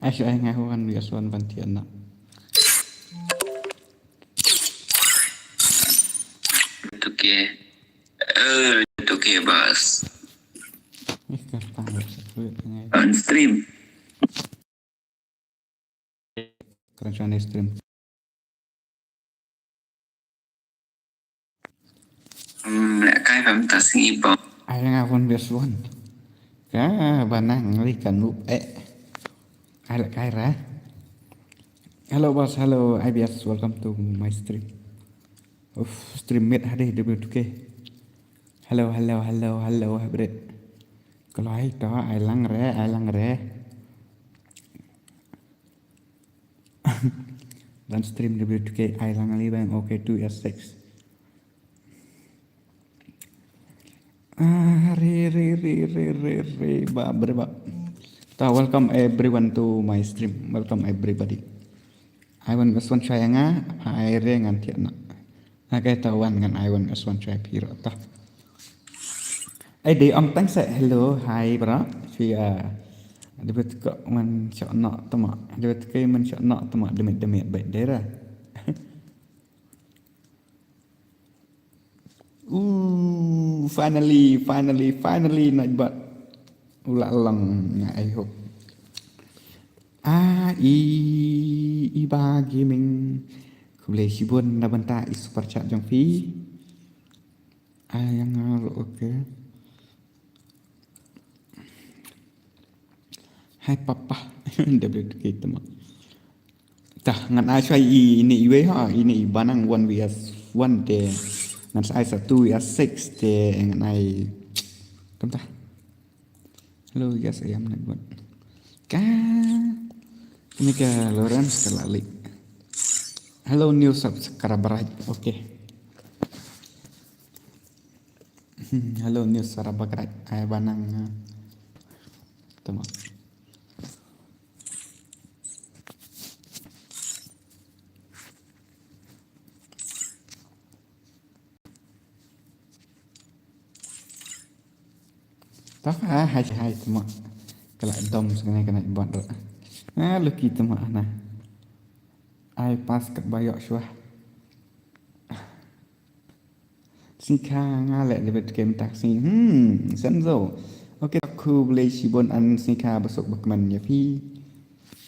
Ai ngawan biaswan bantian nak. Itu ke bas. Kertas sebut ngai. On stream. Kerancuan stream. Cái phẩm ta sĩ bỏ. Ai ngawan biaswan. Ka banang li kan lu ai la kai ra. Hello boss, hello IBS, welcome to my stream. Stream mate hari W2K. Hello hybrid. Kalau ai to ai lang re. Dan stream W2K ai lang li bang okay 2S6. Berba. Welcome everyone to my stream. Welcome everybody. I want Aswan Chaya nga, I ngan tiyan na. Nagay tawan ngan I want Aswan Chaya piro ta. Ay di tang sa hello, hi bro. Debet ko man siya na tama. Debet kay man siya na tama demit baik dera. Finally nak buat ulang lang nga I hope. Iba gaming kulay sibon na banta super chat jong fi. Yang okay. Hai papa WK teman. Tah ngan ai sai ini iwe ha ini banang 1vs1 de ngan sai 1vs6 de ngan ai tah. Hello yes I am nak buat. Ini ke Lawrence kelalik. Hello new subscriber. Okay. Hello new subscriber. Ay banang teman. Tak hai teman. Kalau dom sekarang kena buat doa. Lucky teman nah. Ai pas kat bayok syuah. Sika ngalek lebet game taksi. Senzo. Okey aku boleh sibon an sika besok bakman ya pi.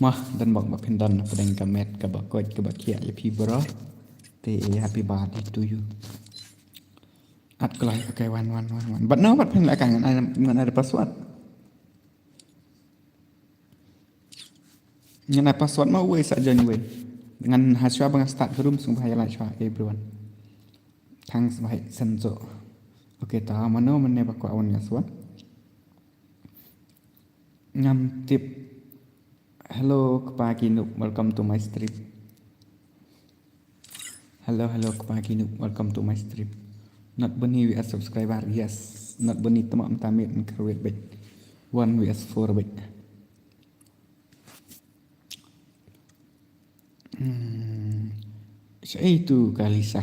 Mah dan bak pendon pedang kamet ke bakot ke bakia ya pi bro. Happy birthday to you. At kelai pakai one. But now what pen lakan ngan ada password. Ngan ada password mau we saja ni we. Dengan hasil abang start room sungguh hayal syah everyone. Thanks baik senzo. Okay ta mana bakwa awan ngaswan. Ngam tip. Hello kepagi noob, welcome to my stream. Hello kepagi noob, welcome to my stream. Not bunny we are subscriber, yes. Not bunny temak tamit kerwet baik. 1vs4 baik. Siapa itu Kalisa?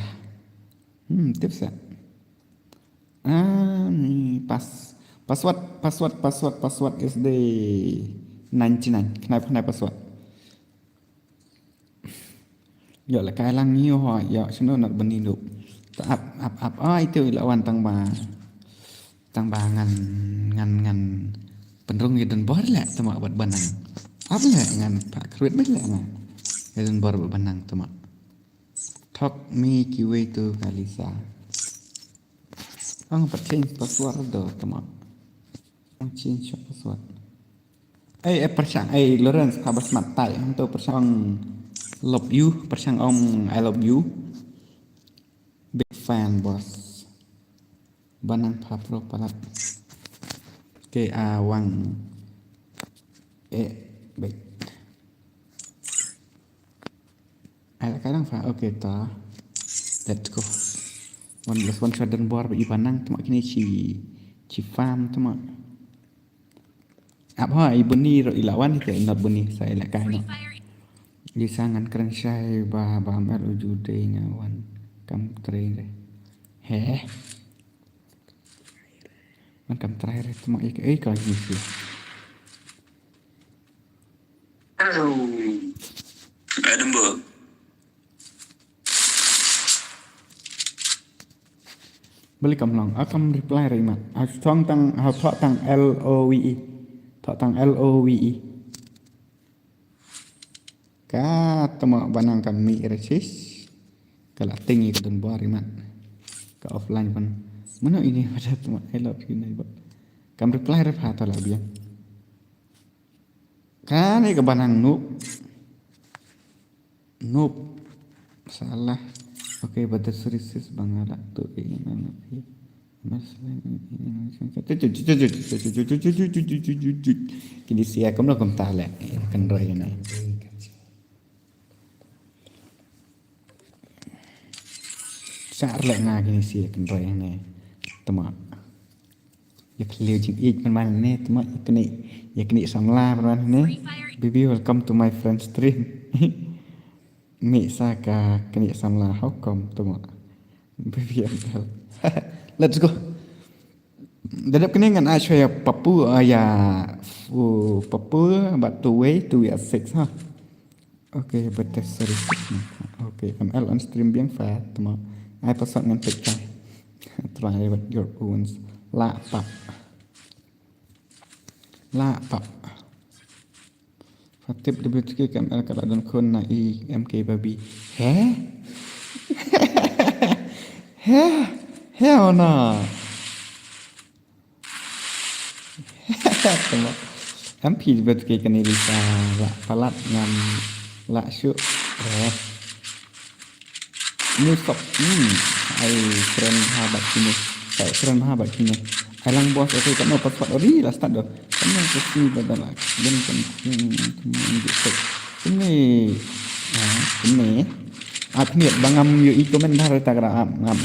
Tips tak? Ni password SD 99. Kenapa password? Ya lah kai lang niyo ho, ya sino nak beni duk. Up itu lawan tang bangan ngan penrung dan bor lah temak buat banang. Apa lah ngan Pak Kruit lah ngan. Dan bor buat banang temak. Talk me kiwe tu Kalisa. Ang change password do temak. Change password. Persang Lawrence habis matai untuk persang love you, persang I love you. Big fan bos. Banang papro palat. Wang. Baik. Kadang okay ta. Let's go. One shot dan bor bagi banang temak kini ci farm temak. Apa ibu ni ilawan itu not bunyi saya nak kai nak. Di sangan keren saya bah mer ujude ngawan kam train. Man kam terakhir temak kalau gitu. Ada mbak. Beli kamlang, akan reply mak. Thong tang thọ tang LOVE. Thọ tang LOVE. Ka tama banang kami resis. Kalau tinggi ke dan buat mak. Ka offline pun. Mana ini pada tama I love you nih, kam reply rep hata lah biang. Kan ini ke banang noob. Salah. Oke, pada serius bangala tu keinginan ya. Kini siya kamu lah kamu tahu lah kan raya na. Sar lah na kini siya kan raya na. Tama. Ya keliu jing ik man ne tama yakni samla man ne. Baby welcome to my friend stream. Mi saka kini samla hukum tama. Baby let's go. Dadap kini ngan asya Papua ya Papua but two way to ya 6 ha. Okay, but that's sorry. Okay, ML on stream biang fat tama. I pasal ngan pecah. Try with your own la pap. Fatip WTK ML kalau dan kon na MK babi. Hell no. MP WTK kan ini bisa la palat ngam la syuk. Ini stop. Ai friend habat sini. Saya friend habat sini. Alang bos itu kan mau password ori lah start dah. Kan yang sesi badal lah. Dan kan gitu. Ini aku ni bangam yo i komen dah rata kara ngam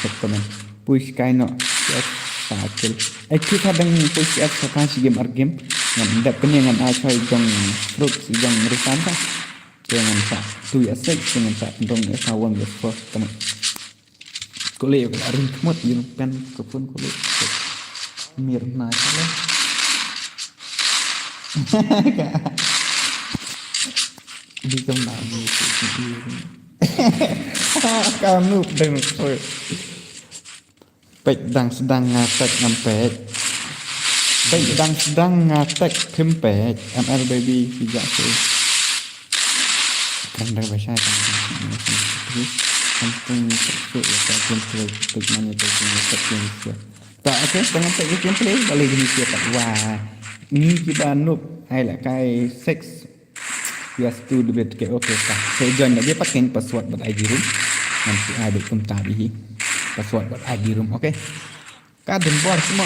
cek komen. Push kaino yes sakil. Aku kadang push yes kan si game game. Ngam dak penyangan asal jong fruit jong risanta. Jangan sa tu ya sek jangan sa dong sawang ya first teman. Kulit aku arin kemot yung pen kepun kulit mirna salah. Di kemana itu? Kamu dengan pek dang sedang ngatek ngampek. Pek dang sedang ngatek kempek. ML baby tidak sih. Kan dah bahasa kan. Something sesuatu yang gameplay bagaimana gameplay tak okay dengan tak gameplay boleh gini siapa wah ni kita noob hai lah kai sex bias tu debit ke okay tak saya join dia pakai password buat ID room nanti ada pun tadi password buat ID room okay kadang buat semua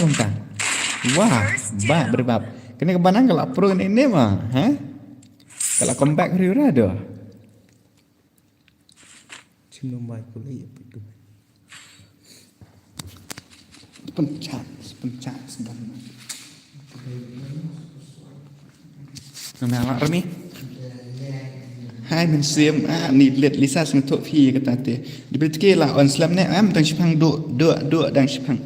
tentang wah berbab kena kebanang kalau pro ini mah kalau comeback riura dah cuma mai kuliah itu pencet sedang nama Rami hai mình xem ni liệt Lisa sang thọ phi cái ta te di betke la on slam ne am tang shipang do dang shipang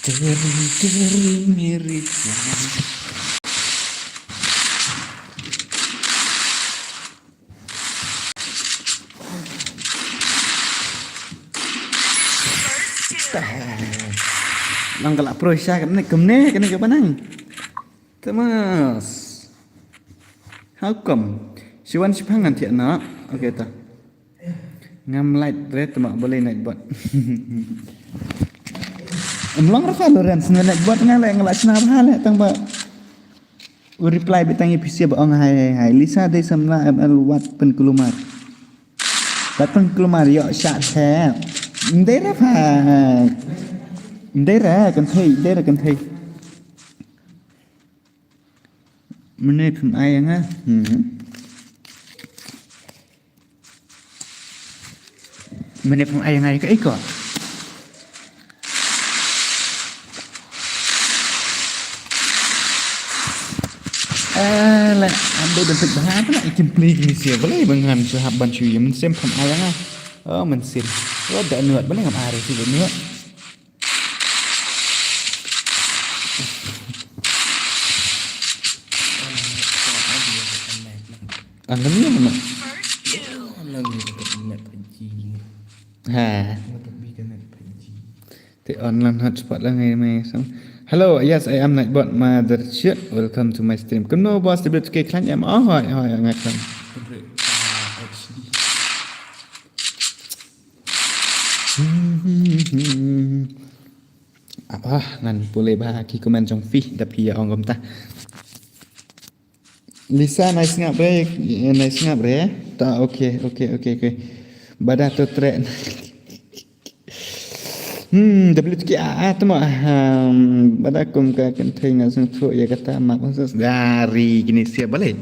Teri mirip Lang galak pro sya kena kemne kena ke panang. Temas. How come? Siwan sipangan tiak nak. Okey ta. Ngam light red mak boleh naik buat. Emlang rafa loren sengaja buat ngalek senap halek tang ba. reply betang episode bang hai Lisaได้สำนัก ML วัดเป็นกลุ่มวัดเป็นกลุ่มเยอะชาแท้ได้รับผ่าได้แรกันเทยได้แรกันเทยมันนี่ผมไอ้ยังไงมันนี่ผมไอ้ยังไงก็ไอ้ก่อนละอันเดียวเป็นปัญหาเป็นไอ้กิมพลีกินเสียบ่เลยบางหันสหับบัญชีมันเส้นผมอะไรนะมันเสียว่าแต่เนื้อบ่เลยกับอะไรสิเนื้ออันนั้นเนี่ยมันฮะแต่ออนไลน์ฮอตสปอตแล้วไงไหมสัง Hello, yes, I am Nightbot Mother Shit. Welcome to my stream. Kan no boss debut ke klan em hoi ngat kan. Apa ngan boleh bahagi komen jong fi tapi ya ong ta. Lisa nice ngap bre. Ta okay. Badah tu trend. WTKA tu mah pada kum ka kenting asung tu ya kata mak khusus dari gini siap balik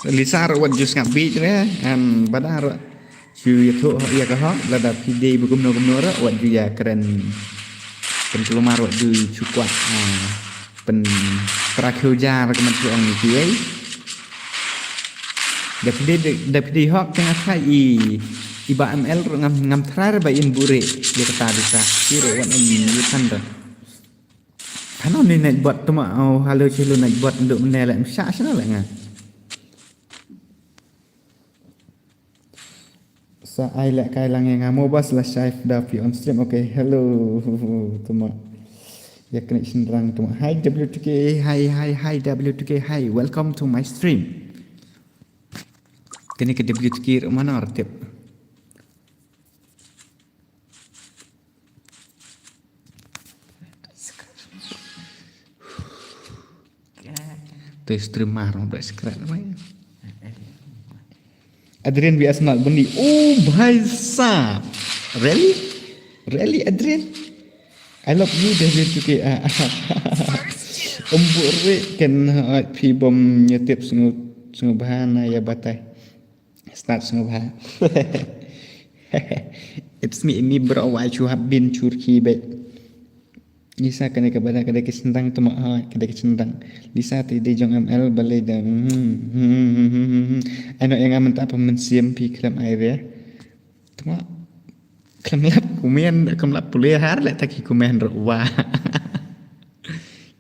Lisa rawat jus ngabi tu ya pada rawat cu ya tu ya ka ha lada pide bukum no ra wat ju ya keren pen kelumar wat ju cukup pen terakhir jar ke mentu ang ni ai dapide hok tengah kai iba ML ngam trar ba in bure dia kata bisa kira wan ini kan dah Ano ni Nightbot tu mah halo cilo Nightbot untuk menelak syak sana lah ngah sa ai lek kai lang yang ngamo bas lah Shaif Dafi on stream okay hello tu mah ya connection rang tu mah hi W2K hi W2K hi welcome to my stream kini ke W2K mana artip stream marah dah sekret mai Adrian biasa nak benih bhai sahab really Adrian I love you W2K umbur kan pi bom nyetip sungu bahana ya batai start sungu bah it's me bro why you have been Turkey bet Lisa kena kepada kada kesentang tu mak kada kesentang Lisa tadi jong ML balai dah anak yang aman tak apa mensiam pi kelam air ya tu mak kelam lap boleh har lek tak komen rawa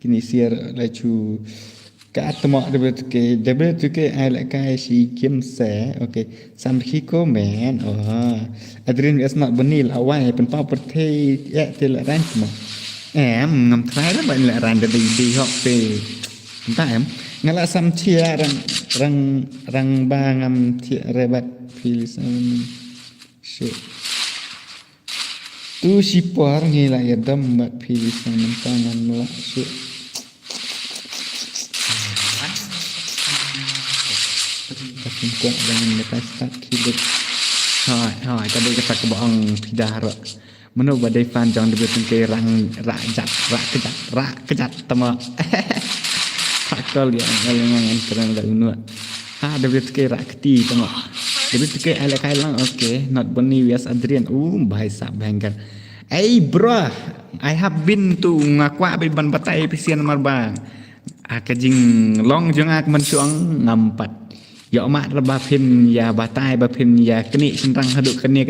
kini siar lacu ka atmak WTK ai lek kai si kim se okay sam ki komen Adrian is not benil awai pen pa perthei ya tel ran mak em ngam thái đó bạn lại ràng đi học về ta em nghe là xăm chia răng ba ngam chia rebat filis shit tu sipar nghe là dam bat filis tangan lah shit tapi kok dengan mereka start kibet hai tadi kata ke bohong pidah Mano badai fan jangan dibuat ke rang rak kejat tama fakol ya ngalengan keren dah unut dibuat ke rak keti tama dibuat ke ala kailang okay not bunny wias Adrian bahai sab bangkan hey bro I have been to ngakwa be ban batai pisian marbang kajing long jang ak mensuang ngampat ya mak rebapin ya batai bapin ya keni sentang haduk keni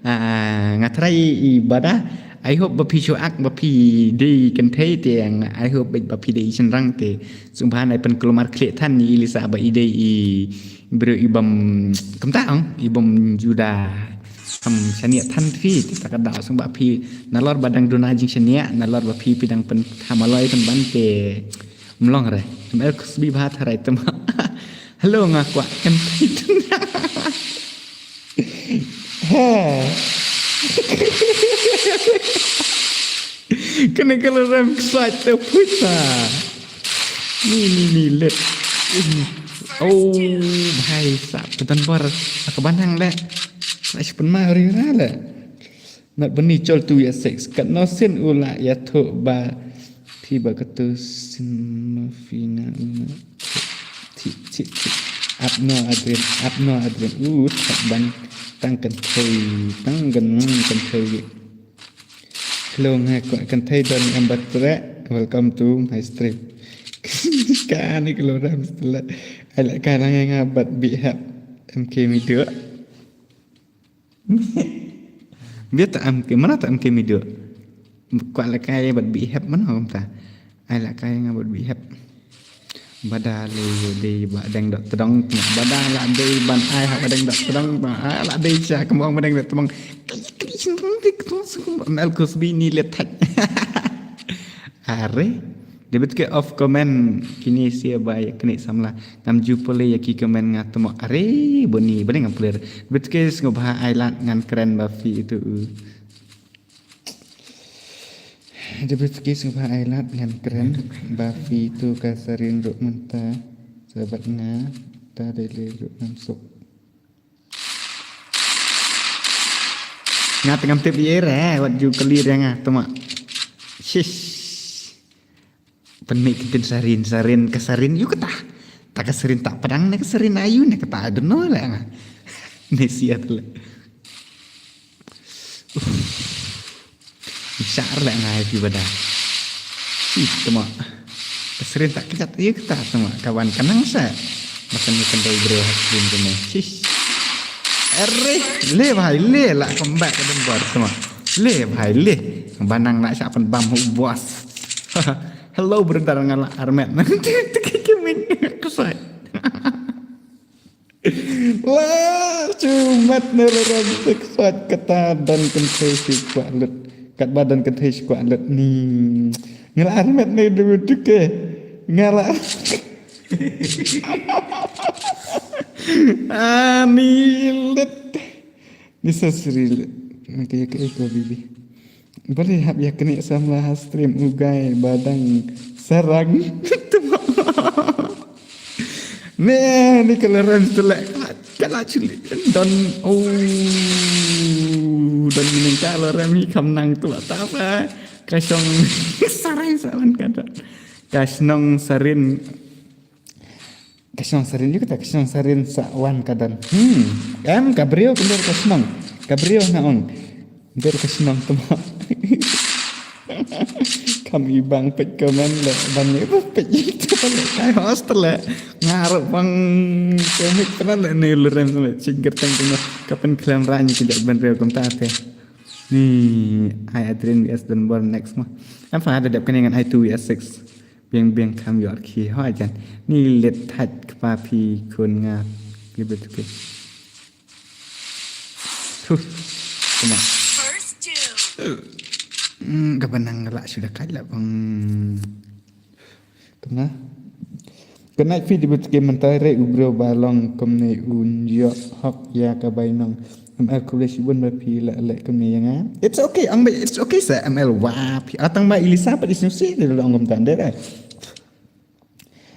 ngatrai ibadah I hope bapi shoak bapi di kan thei tiang I hope bapi di senrang te sumpah nai pen kelomar klek tan ni Lisa ba ide bro ibam kemtaong ibam juda sam sania tan fi tak ada sung bapi nalor badang dona jing sania nalor bapi pidang pen hamaloi pen bante mlong re mel kusbi bhat harai tem hello ngakwa kan kena kalau rem kesat terputar นี่เล็ดโอ้ไผ่สับเป็นบอร์กบ้านนั่งแหละไอ้เป็นมาเรียนแหละนัดวันนี้จอลตัวya seks kan no sin ula ya to ba pi ba katu sin mafina ti abno adren tak ban tăng cần thầy hello nghe cần thầy don ambatre welcome to my stream ka ni kalau ram setelah ai lại ka lang nga bat bị hẹp mk mi đứa biết ta am cái mana ta mk mi đứa gọi là cái bat bị hẹp mana không ta ai lại cái nga bat bị hẹp badale de badang dot tedong badang la de ban ai ha badang dot tedong ba la de cha kemong badang dot tedong mel kusbi ni let thach are debit ke off comment kini sia bay kini samla ngam jupole yaki comment ngatmo are boni badang ngam player debit ke ngobha island ngan keren ba fi itu Debut kisah Ailat dengan keren Bafi itu kasarin ruk mentah sahabatnya tadi ruk namsuk ngat ngam tip ye re wat ju kali dia tama shish penik tin sarin kasarin yuk ketah tak kasarin tak padang ne kasarin ayu ne ketah adono lah ne siat le Syar lah ngai pi bada. Tama. Keserin tak kecat iya kita tama kawan kanang sa. Makan ikan dari bro hakim tama. Shish. Le bhai le lah comeback ke dan bar tama. Le bhai le. Banang nak siapan bam bos. Hello brother ngala armet. Nanti kekimin kesai. Wah, cumat nelerang teksat kata dan kentesi kualut. Kat badan kentesi kualut ni. Ngala armet ni dulu tuke. Ngala. Anilet. Ni sesri. Kayak iko bibi. Boleh hab ya kena samlah stream ugai badang sarang. Ni keleran selek kalau cili dan dan ini kalau rami kamnang tu tak apa kasong sarai sawan kata kasong sarin juga tak kasong sarin sawan kadan kabrio kendor kasong kabrio naong kendor kasong temo kami bang pet komen le banyak pet itu kai hostel le ngarep bang komik tenan le ne lurem sampe singger teng kapan klan rani tidak bener kontate ni I adrin vs dan born next mah apa ada dap keningan I2 vs 6 biang kam yor ki ha ajan ni let touch kepapi kun ngat gitu ke cuma kebenang ngelak sudah kalah bang kena video betul mentari ubro balong kemne unjo hak ya kabainong ML kuliah bun bapi lek kemne yang it's okay ang it's okay sa ML wapi atang ba Elizabeth isnusi de long tanda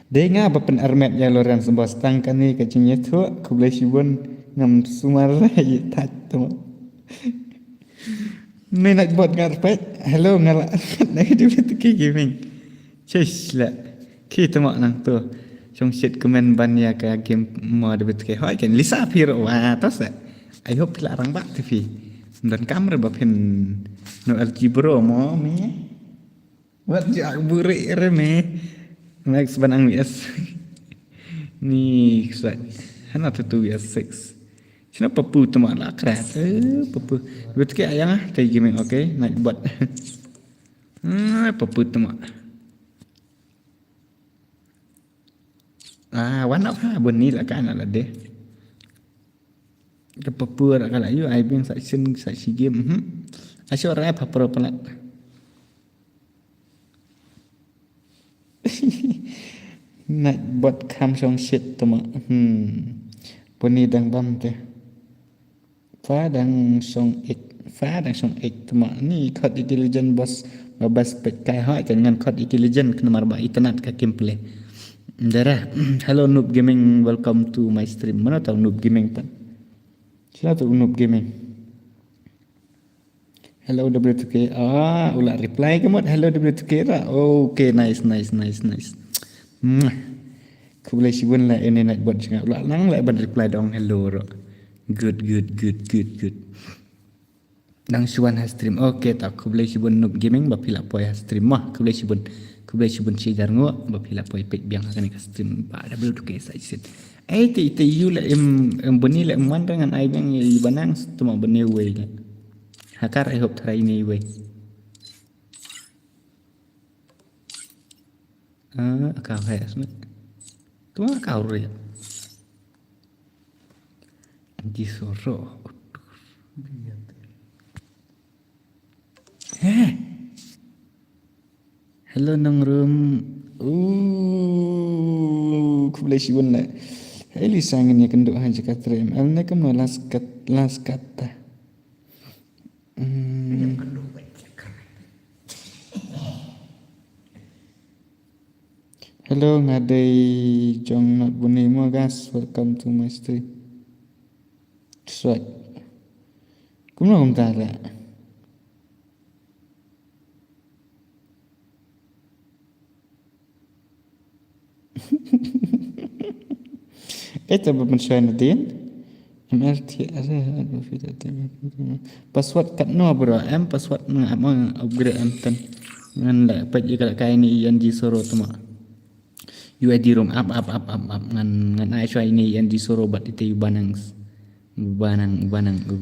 de nga bapen armet ya loran sembos tangkan ni kacinya tu kuliah bun ngam sumara tat tu ni nak buat ngarpet hello ngala nak duit ki gaming chesh la ki tama nang tu trong shit comment ban ya ka game mod bet ke hoi kan lisa piro wa tos I hope larang bak TV dan kamera bapen no LG bro mo me wat jak buri reme next banang yes ni sat hana tu ya 6 Cina papu tu malah keras, papu. Betul ke ayang ah, kayak gimana? Okay, nak buat. Papu tu mak. Warna apa? Beni lah kan ada deh. Ke papu ada kalau you, I biang saksi game. Asyik orang apa pelat. Nak buat kam song shit tu mak. Beni dang bam teh. Phá đang song ek tuma ni code intelligent bos babas pet kai ha kan ngan code intelligent kena marba internet ka gameplay Darah. Hello Noob Gaming, welcome to my stream. Mana tahu Noob Gaming tan? Sila tu Noob Gaming. Hello W2K. Ulah reply ke mod? Hello W2K lah. Okay, nice. Aku boleh sibun lah ini nak buat cakap. Ulah lang lah buat reply dong hello ro. Good. Nang suan has stream. Okay, tak aku boleh sibun Noob Gaming bapila poi has stream mah. Aku boleh sibun cigar ngok bapila poi pek biang akan ke stream pada W2K saja. Te you lah beni lah mandangan ai bang ibanang tuma beni way lah. Hakar I hope try ini way. Kau has ni. Tuma kau re. Anji soro. Hello nang room. Aku boleh sibun lah. Heli sangin ya kenduk haja katrim. Alna kamu last kata. Hello ngadai jong not bunyi mo guys. Welcome to my stream. Swag. Kamu nak tala. Itu berpensyaian din. MRT ada video tim. Password kat no bro. Password nak upgrade tan. Ngan la pat juga kai ni yang di soro tu mak. UID room up ngan ai shoi ni yang di soro bat itu banang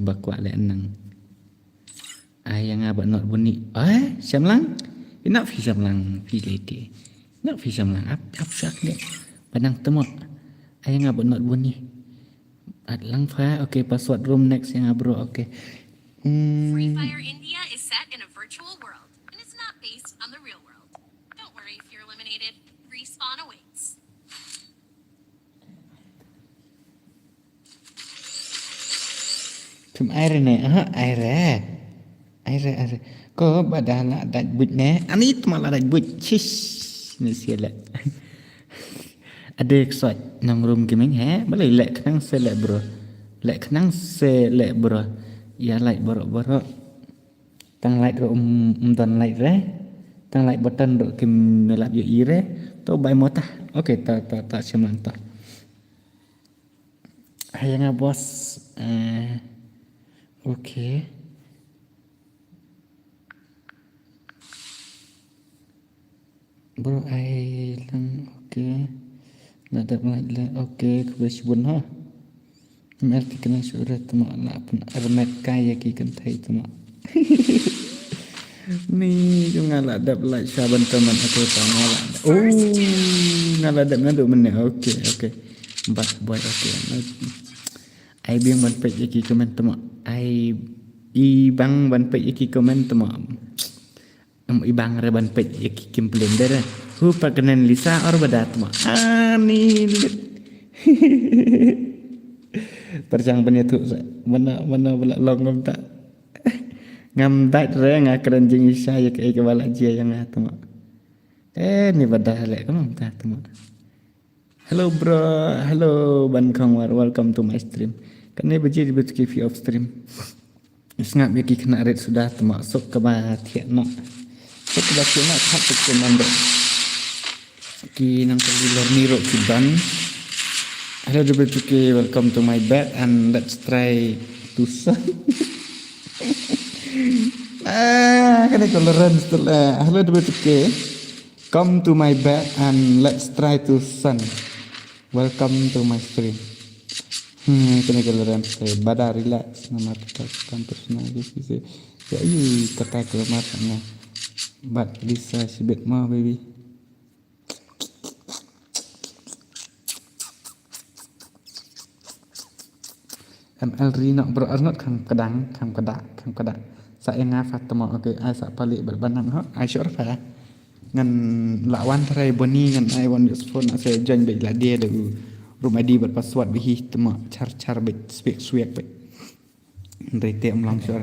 bakwa le nang. Ai yang abak not bunyi. Syamlang. Nak fi syamlang fi lady. Nak fi syamlang up syak ni. Panang temu. Ai yang abak not bunyi. At lang fa. Okay, password room next yang bro. Okay. Free Fire India is set in a virtual world, and it's not based on the real world. Don't worry if you're eliminated. Respawn awaits. Tum air ni. Air. Kau badala dat but ne. Ani tu malah dat but. Shish. Ni sialat. Ada excited nang room gaming boleh like kenang select bro. Like kenang select bro. Ya like borok. Tang like ro dan like re. Tang like button ro kim melap yo ire. To buy motah. Okay, tak semang ta. Hayang bos. Okay. Bro ai lang okay. Nak like lah. Okay, kebetulan ha. Merti kena surat tu mak nak pun armet kaya ki kentai tu mak. Ni jangan lah dap like saban teman aku tahu ngalah. Ngalah mana tu mana. Okay. Buat okay. Ai biang ban pek ki komen tu mak. Ai bang ban pek ki komen tu mak. Ibang reban pek ki kimplender. Hu pakanan Lisa or badat mak. Ni. Perjang penyetuk mana bela long tak ngam tak re ngakran jing isa ya ke bala jia yang tu mak. Ni badah lek kamu tak tu mak. Hello bro, hello ban kongwar, welcome to my stream. Kan ni beji di BTV of stream. Sengap ya ki kena red sudah tu mak. Sok ke bahagia nak. Sok ke bahagia nak tak tu mandor. Ki nang kelilor ni rok kiban. Hello W2K, welcome to my bed and let's try to sun. Kena tolerance tu lah. Hello W2K, come to my bed and let's try to sun. Welcome to my stream. Kena tolerance. Bada relax. Nama kita kampus lagi sih. Ya kata kelamat na. But Lisa sibet mah baby. ML Rino bro arnot kang kedang. Saya ngafat temo okay ai sa palik berbanang ha. Ai syur fa. Ngan lawan trai boni ngan ai wan phone saya join baik lah dia de rumah di berpassword bihi temo char baik swek baik. Ndai tem lang syur.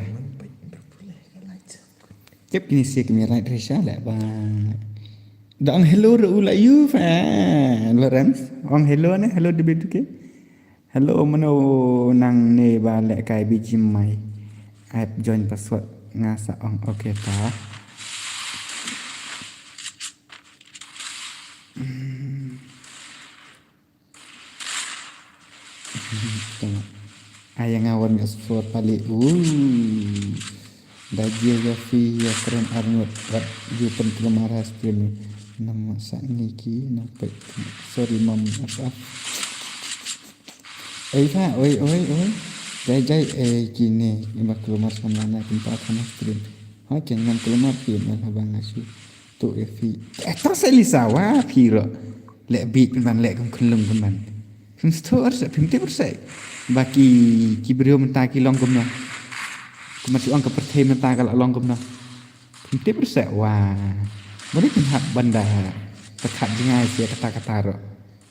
Tiếp kini si kami right resha lah bang. Dang hello ru la you fa. Lorams. Ong hello ne hello de betu ke. Hello mano nang ne ba le kai biji mai. App join password ngasa ong okay ta. Tengok. Ayang awan password pali. Dajia ya fi ya keren Arnold. Rat you pen kemarah stream ni. Nama sak niki nampak. Sorry mam maaf. Fa, oi. Jai gini lima keluar sama anak tempat sama stream. Jangan keluar film abang asu. Tu fi. Terus Elisa wah piro. Lek beat kan lek kan kelung kan. Store sa 50%. Baki kibrio mentah ki long kumna. Masih orang kepercayaan mentah kalau long kumna. 50% wah. Mari kan benda tekat jengai sia kata-kata ro.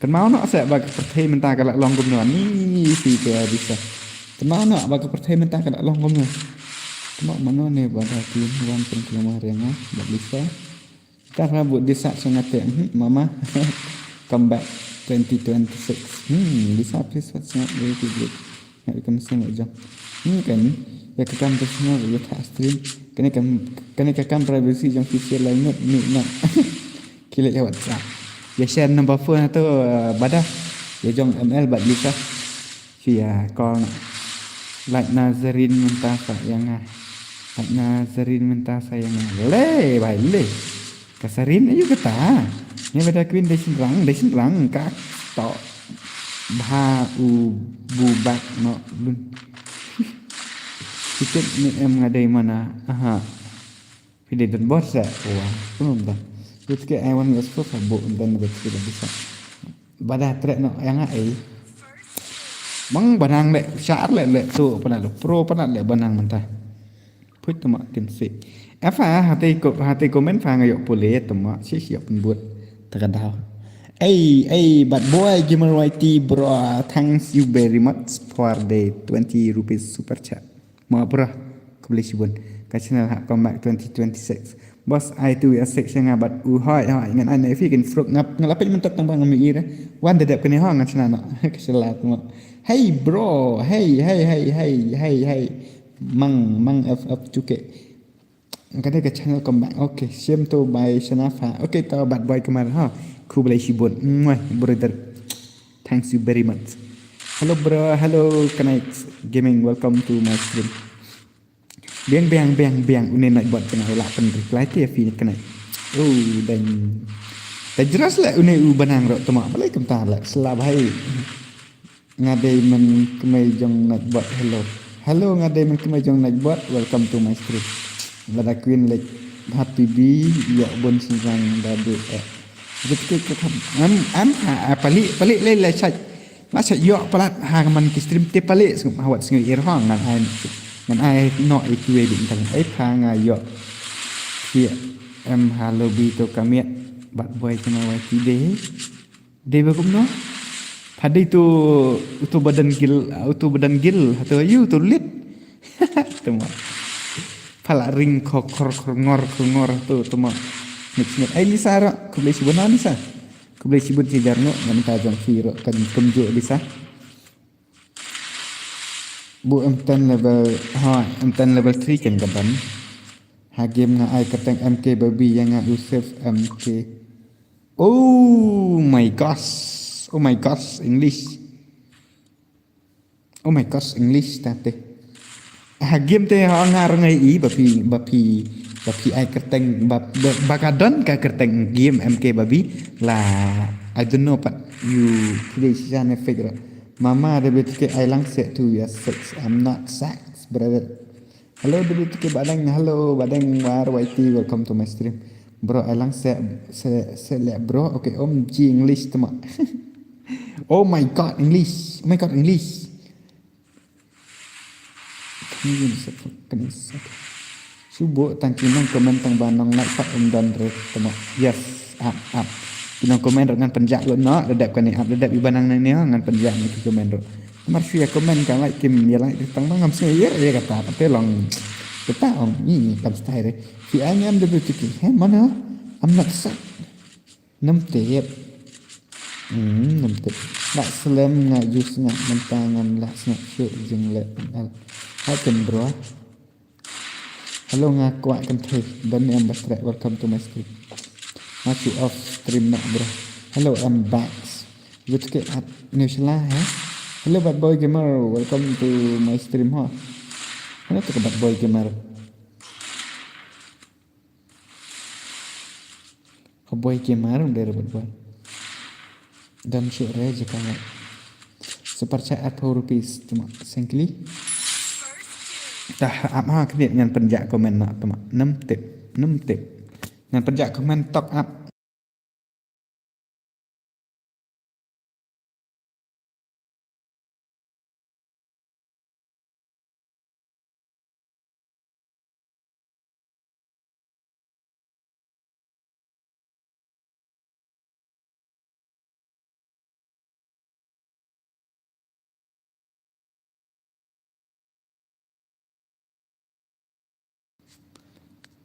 Kan mau nak saya bagi kepercayaan mentah kalau long kumna ni si ke bisa. Kan mau nak bagi kepercayaan mentah kalau long kumna. Mau mana ni pada tim wan pen keluar yang bak bisa. Kita rambut desa sangat mama. Come back 2026. Bisa please sangat very good. Nak ikan sangat jam. Kan ya kakam semua ya tak stream. Kena kakam privacy jam official lain ni nak. Kila ya WhatsApp. Ya share number phone atau badah. Ya jong ML bad bisa. Via call like Nazarin mentah sayang like Nazarin mentah sayang le baik le. Kasarin ayo kata. Ni pada queen dah senrang kak tok ba u bubak no lun. Kita ni ngadai mana? Aha. Pilih dan bos ya. Wah, belum dah. Itu ke awan gas pro sabuk dan betul bisa. Badah trek no yang ai. Mang banang le syar le tu pernah lo pro pernah le banang mentah. Put tu mak tin si. Apa hati komen fa ngayok boleh tu mak siap pun buat terkadang. But boy gamer YT bro, thanks you very much for the 20 rupees super chat. Mau bro, kau boleh sibun. Channel hak comeback 2026. Bos I tu ya section ngabat hoi ngan ane fi kan fruk ngalapai mentok tambah ngamir. Wan dedap kene hang channel nak. Keselat mo. Hey bro, hey. Mang FF cuke. Kadang ke channel comeback. Okay, shame to by Shanafa. Okay, tahu bad boy kemarin ha. Kau boleh sibun. Brother. Thanks you very much. Hello bro, hello Connect Gaming, welcome to my stream. Biang Une nak buat kena ulak pen reply tu ya fi kena. Dan jelas lah une banang rok temak balai kemtah lah selab hai. Ngadai men kemai jong nak buat hello ngadai men kemai jong nak buat welcome to my stream. Lada queen like happy be yok bon singang dadu betul ke am palik le chat macam yok pelat hang man ki stream te palik awat sing ir hang ngan ai no iku e din tang ai phang yok kia em hello bi to kamiat bat boy kena wati de bagum no padi tu badan gil atau you tu lit temo pala ring ngor tu temo mix ai Lisa ro ku boleh sibun Lisa ku boleh sibun si jarno ngan ta jong fi ro kan kemjo Lisa bu M10 level 3 kan kapan ha game nga ai kateng MK baby yang nga Yusuf MK oh my gosh English tate ha game te ha ngar ngai i bapi ai kerteng bakadon ka kerteng game MK babi lah I don't know but you please jangan figure mama ada betul I lang set to ya sex I'm not sex brother hello betul badang hello badang war YT welcome to my stream bro I lang set bro okay G English temak oh my god English kena subuh tangkinan komen tang banong nak pak dan red temak yes up kinong komen dengan penjak lo no redap kan up redap ibanang ni dengan penjak ni komen ro marfi ya komen kan like kim ya like tang bangam seyer ya kata tapi long kita ni kam style fi anyam de betul mana I'm not sad Năm tiệp. Năm tiệp. Lạ slam ngạ jus ngạ mentangan lạ snap shoot jeng lệ al. Hai tim bro. Hello ngạ kuat kan thầy. Dan em basret welcome to my stream. Maju off stream nak bro. Hello I'm back. Good ke at New Zealand ha. Hello bad boy gamer welcome to my stream ha. Hello to bad boy gamer. Boy gamer dari bad boy. Dan share je kalau super chat at 4 rupees cuma sengkli. Dah apa kena dengan penjak komen nak cuma 6 tip. Dengan penjak komen top up.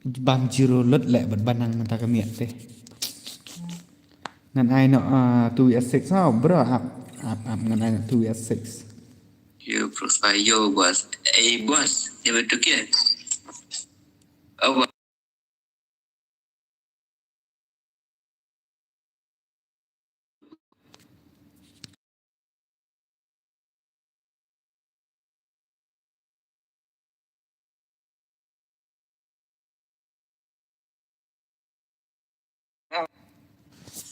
Bang jiro lut lek berbanang mentah kami teh. Ngan ai no 2s6 sao bro up ngan ai no 2s6. Yo profile yo bos. Bos, dia betul ke? Oh,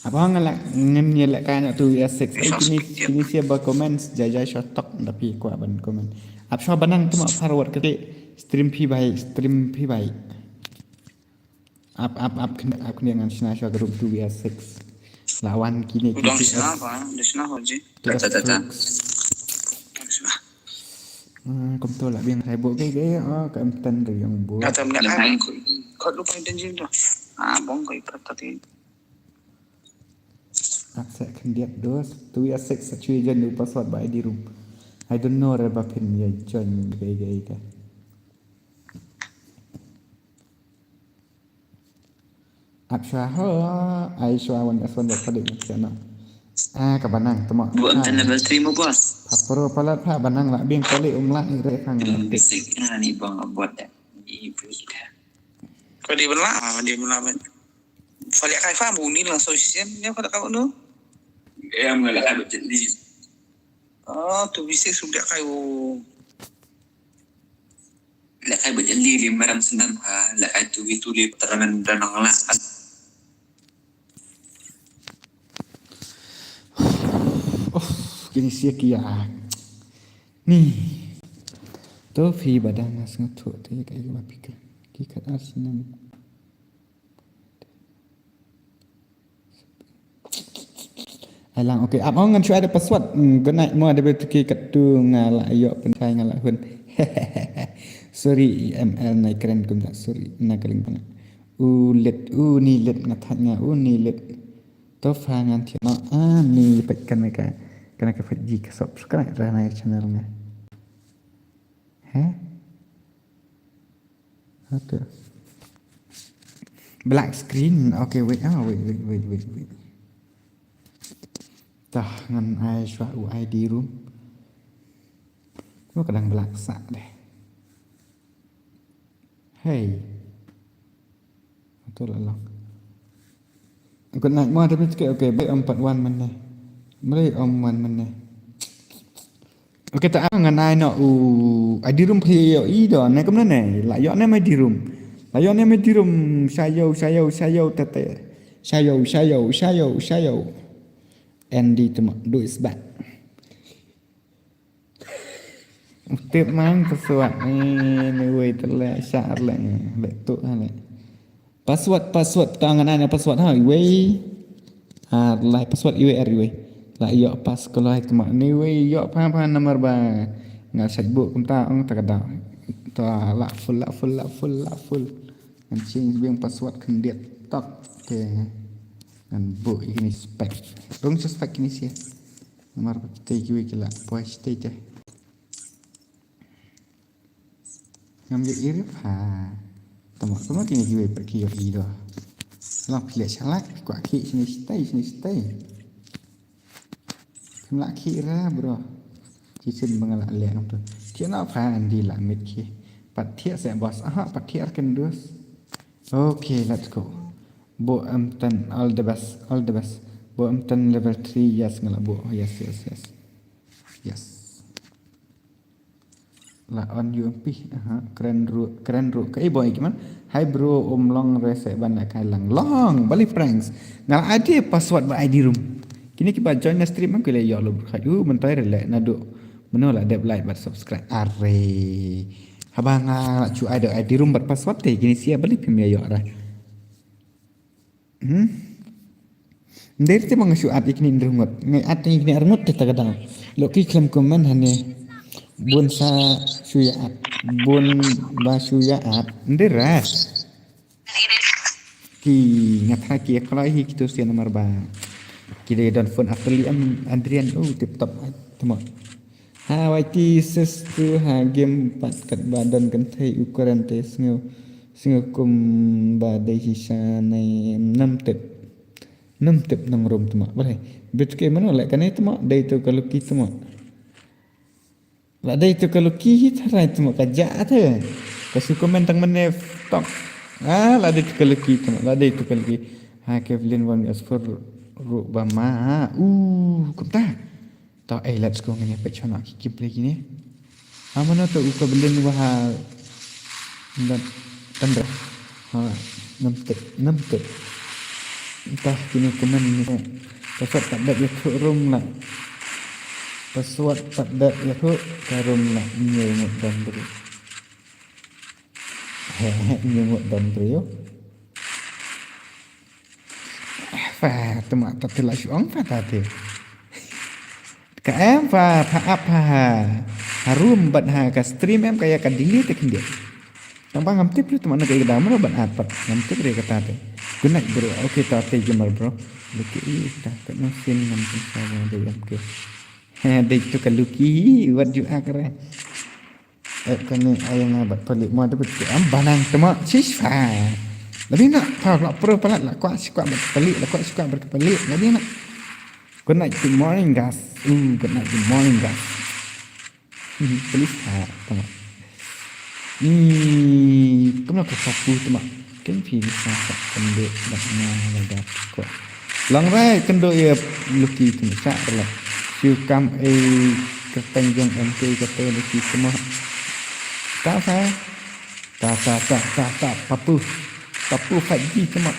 Abang ngelak ngelak kan 2s6. Kini siapa komen jajai short talk tapi ku aban komen. Ab short banang tu mak forward ke stream pi baik. Up kena dengan sina short group 2s6. Lawan kini udang sana apa? Di sana aja. Tak. Kom tu lah biang saya buat gaya ke emtan tu yang buat. Kata mengenai kau lupa janji tu. Bong kau ikat tadi. Saya akan lihat dos 2s6 cuy jan du password by di room. I don't know reba pin ya join gaya. Absyah Aisyah wan aswan pada sana. Kabanang temo. Buat antara level 3 mo bos. Papro pala pa banang la biang kali umlah ire kang Bisik ni bang buat dah. Ibu dah. Kau dia belah ben. Falik kai fa bunyi lah sosial dia pada kau tu. Mengalah kai berjadi. Tu bisik sudah kai la kai berjadi 596 la kai tu keterangan danang lah. Kini sia kia. Ni. Tu fi badang as ngatu tu kai ma pikir. Kikat asnan. Alang okey abang ngan ada password good night mo ada betuki kat tu ngala ayok pentai ngala hun. Sorry ML naik keren kum tak sorry nak keling pana. Ulet ni let ngatanya ni let. Tofa ngan ti ni petkan mereka kena ke faji ke subscribe dah naik channelnya. Apa? Black screen. Okay wait. Tah ngan ai shwa ID room. Gua kadang belaksa deh. Hey. Betul lah. Aku nak mau tapi okey baik 41 mana. Mari om 1 mana. Okey tak ngan ai no ID room phi yo i do nai kom nai. La yo nai ID room. La yo nai ID room sayo tete. Sayo. Andy tu mak do is bad. Tiap mang password ni wei terle syar le tu le. Password tangan ana password ha wei. Lai password UR wei. La yo pas kalau tu mak ni wei yo pa nomor ba. Ngal Facebook kum ta ong tak ada. Ta la full. And change biang password kendiat tak ke. Dan bu ini spek. Dong spek ini sih. Nomor kita juga kila. Puas kita. Ngambil irip ha. Tama kini juga pergi yo ido. Selang pilih salak, kuat ki sini stay. Kena kira bro. Cincin mengalak liang tu. Dia nak fan di lamit ki. Patia saya bos. Patia akan dus. Okay, let's go. Bo am10 all the best. Bo am10 level 3 yes ngalak bo. Yes. Lah on UMP. Keren ru. Kai boy gimana? Hai bro, long rese ban nak kailang. Long, balik pranks. Ngal ada password buat ID room. Kini kita join stream aku le yo lo bro. Mentai relek nado. Menolak dep like buat subscribe. Are. Habang cu ada ID room buat password teh kini sia balik pemia yo ra. Dari tu mengasu at ikni rungut. Ngai at ikni rungut teh tagadang. Loki klaim komen hane bun sa suyaat. Bun ba suyaat. Ndera. Ki ngat ki kalau kita sia nomor ba. Kita dan phone afterly Adrian tip top temo. YT sestu game 4 kat badan kan thai ukuran te kum badai sisa nai 6 tip nang rom temo. Boleh. Bet ke mana lek kan temo dai tu kalau kita temo. Lah dai tu kalau kita rai temo kaja tu. Kasih komen tang mana top. Lah dai tu kalau kita temo. Lah dai tu kalau Kevlin one as for Rubama. Kumta. Tahu let's go ngene pe chana ki play gini. Amana tu uka belin wah dan tanda. 6 tip. Entah kini komen ni. Password tak ada ya room lah. Password tak ada ya room lah. Nyemut dan beri. Nyemut dan beri yo. Fa temak tak telah syuang fa tadi. Ka em fa apa harum bat ka stream em kaya ka delete kan dia. Tambah ngamtip lu teman kaya damar ban apa. Ngamtip dia kata teh. Good night bro. Okay tadi jemal bro. Luki dah kat mesin ngamtip saya dia ke. Dia itu ka luki what you akre. Kan ayang bat pelik mo tu am banang temak sisfa. Lebih nak pro pelat lah kuat suka berkepelik lah kuat suka berkepelik lebih nak. Good night good morning guys. Good night good morning guys. Please tama. Ni kena ke sapu tama. Kan pilih sasa kenduk daknya lagat ko. Long rai kenduk ya luki tu sak lah. Siu kam ketanjung MT kata luki semua. Tak papu 5G cuma.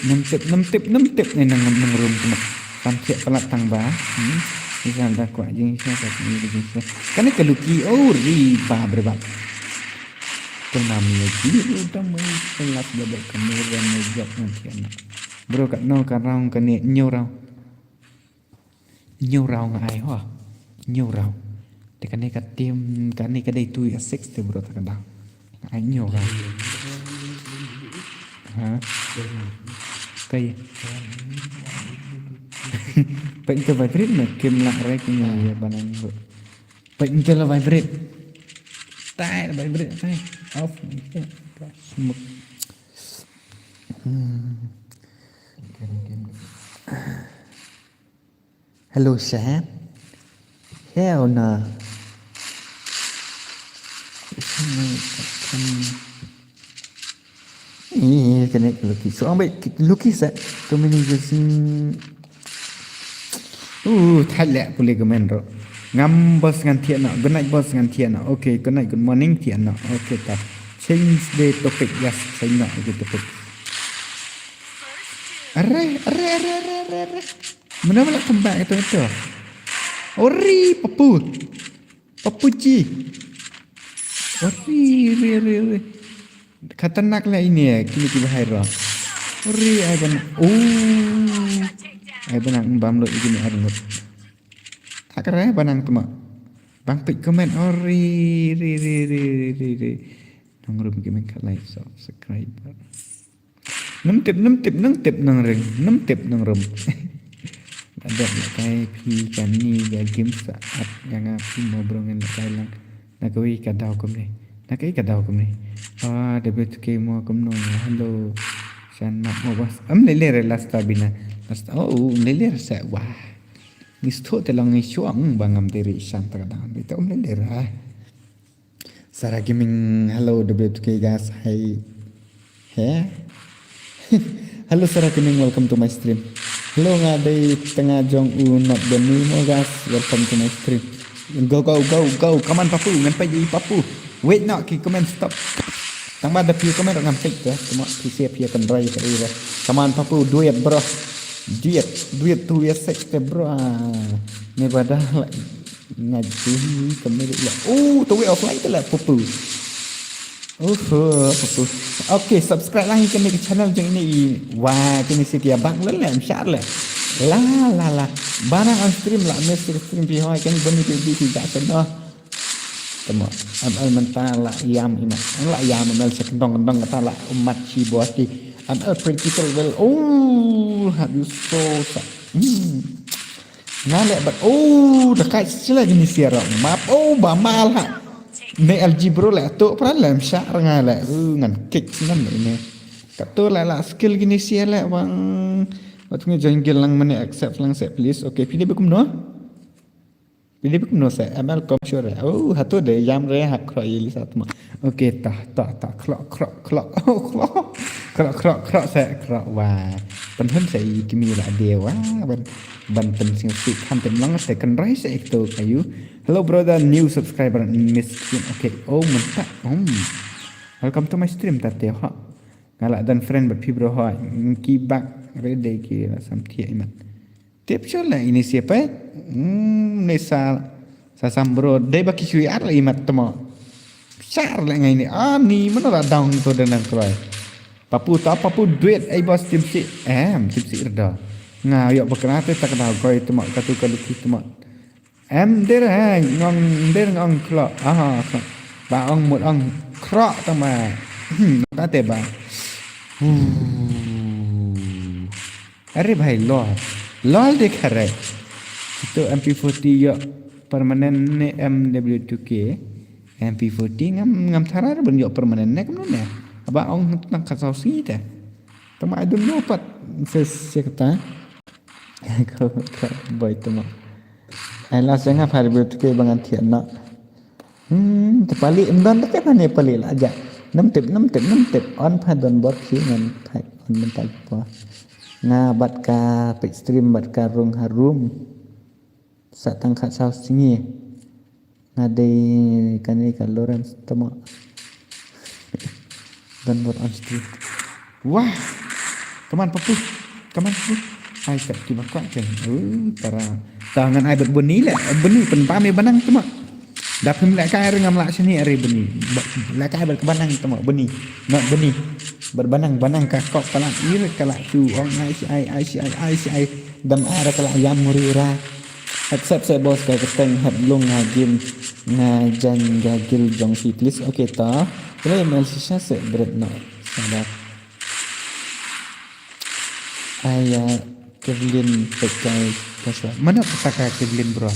enam tip ni nang room cuma. Sampai pelat tang ba. Bisa dah kuat je saya ni bisa. Kan ke luki riba berbab. Kenami lagi udah mai pelat dapat kamera ngejak nanti anak. Bro kat no kan raung kan ni nyu rau ngai ho nyu rau te kan ni ka tim kan ni ka dai tu ya 6 te bro ta kan dang ai nyu rau kai pen ke vibrate na kim la rek ni ya banang bro pen ke la vibrate tai off smooth Hello Sam. Hell nah. Ini kena lukis. Soang baik lukis tak? Communication. Thay lẹ boleh komen ro. Ngam bos ngan tian nak. Good night bos ngan tian nak. Okay, good night good morning tian nak. Okay tak. Change the topic. Yes, saya nak the topic. Arre. Mana pula tempat itu? Ori papu ji. Ori. Kata nak lah ini ya. Kini tiba hari ram. Ori ayban. Ayban ang bam lo ini hari ngut. Akar banang tu mak. Bang pik komen ori. Nongrum komen kat like subscribe. 6 tip nang ring. 6 tip nang rum. buat nak kai pi kan ni game saat yang aku mau berongan nak kai lang nak kai kadau kum ni nak kai kadau kum ni WTK mau kum no hello san mak mau bas lele last bina last lele sa wah ni sto te lang ni chuang bangam diri san ta kadang itu lele ra Sarah gaming hello WTK guys hi hello Sarah gaming welcome to my stream. Hello nga day tengah jong unat beni mo guys, welcome to my stream. Go, come on papu, ngan pa yi papu. Wait nak ki comment stop. Tang ba da pi comment ngam tik tu, cuma ki siap ya kan rai kali dah. Come on papu, duit bro. Duit tu ya sex te bro. Ni pada ngaji kami dia. Tu way offline tu lah papu. Papu. Okay, subscribe lah ke channel jeng ini. Wah, kini setia bang lelem syarlah. La. Barang on stream lah, mesti stream pi hoi kan bani pi tidak senah. Temo, al mentala yam imat. La yam mel sekendong kata la umat si boati. Al principle well. Have you so Ngalek but dekat sila gini siara. Map ba mal ha. Ni LG bro lah tu pernah lah syak rengai lah ngan kick senang ini kat tu lah skill gini sia lah bang waktu join gil lang mana accept lang set please okay pilih bekum no saya ML com sure hatu deh jam re hak krok ili satu mah okay tak krok saya krok wah penhen saya kimi lah dia wah ban penting sih kan temlang saya kan rai saya itu kayu. Hello brother, new subscriber miskin. Okay, mantap. Welcome to my stream tadi ha. Galak dan friend berpi bro ha. Kibak ready ki samtia iman. Tip lah ini siapa? Nisa sambro dai baki cui ar imat temo. Syar lah ngai ni. Ni mana lah down tu dengan kroy. Papu duit ai bos tipsi. Tipsi reda. Ngayok berkenate tak kenal kroy temo katu kali temo. Der ngong klok ba ong một ong krok ta mà ta te ba अरे भाई lol देख रहे तो MP40 yo permanen ne MW2K MP40 ngam thara ben yo permanen ne kam ne ba ong tang kasau si ta tama I don't know pat se kata ko boy tama ai la senga phar WTK bangan thian na tepali emdan tak mana pali lah aja 5 tip on phadon bot khi ngan thai on mental pa nga bat ka pik stream bat ka rung harum sa tang khat sau singi nga de kani ka Lawrence tama dan bot on stream wah teman papu ai kat ki bakwa kan para tangan ai berbunyi lah bunyi penpame banang tu mak dak pem lek kai ngam lak sini ari bunyi lek kai berbanang tu mak bunyi nak bunyi berbanang ka kok kala ir kala tu ong ai dam ara kala yam murira accept saya bos ka keteng hat lung ngagim ngajan gagil jong si please okay ta kalau email sisa se berat no sabar ayah Kevlin pakai kasar. Mana pakai Kevlin bro?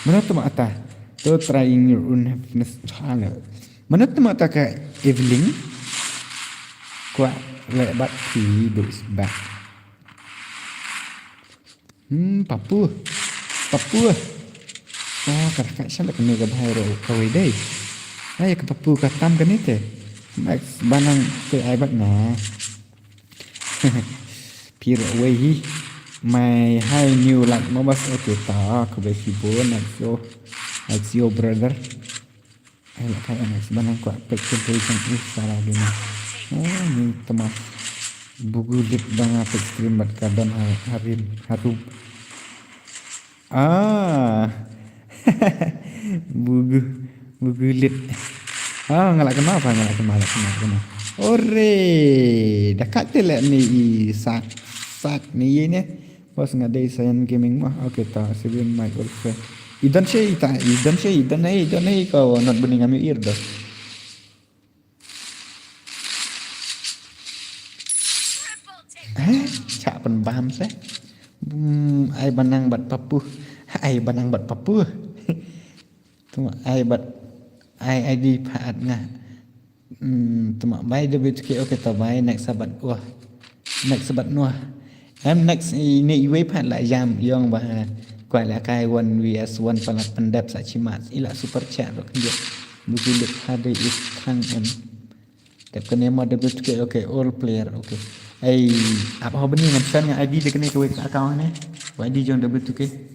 Mana tu mata? Tu trying your own happiness channel. Mana tu mata ke Evelyn? Kuat lebat ki bus back. Papu. Kakak saya nak kena gabah kawai deh. Ayah ke papu katam kan itu. Max banang ke aibat na. Pira away my high new like mobas okay ta ko be sibon like your brother ai la kai anak banang ko presentation is sara gini ni teman bugu lip bang apa stream bat kadon harum bugu lip ngalak kenapa ore dekat telek ni sak ni ni bos ngadai sayan gaming mah okay ta sebelum my girlfriend idan ai kau not bening kami ir dah cak penbam saya ai banang bat papu. Ai banang bat papu. Tuma ai bat ai ID phat nga. Tuma bai WTK okay ta bai next sabat wah. Next sabat nuah. Em next ini iwe phat la jam yong ba quay lại cái 1vs1 pala pendap sa chimat ila super chat rok dia bukulik hade is thang em tep kene ma WTK okay all player okay ai apa ho beni ngan fan ID de kene ke account ne ID jong WTK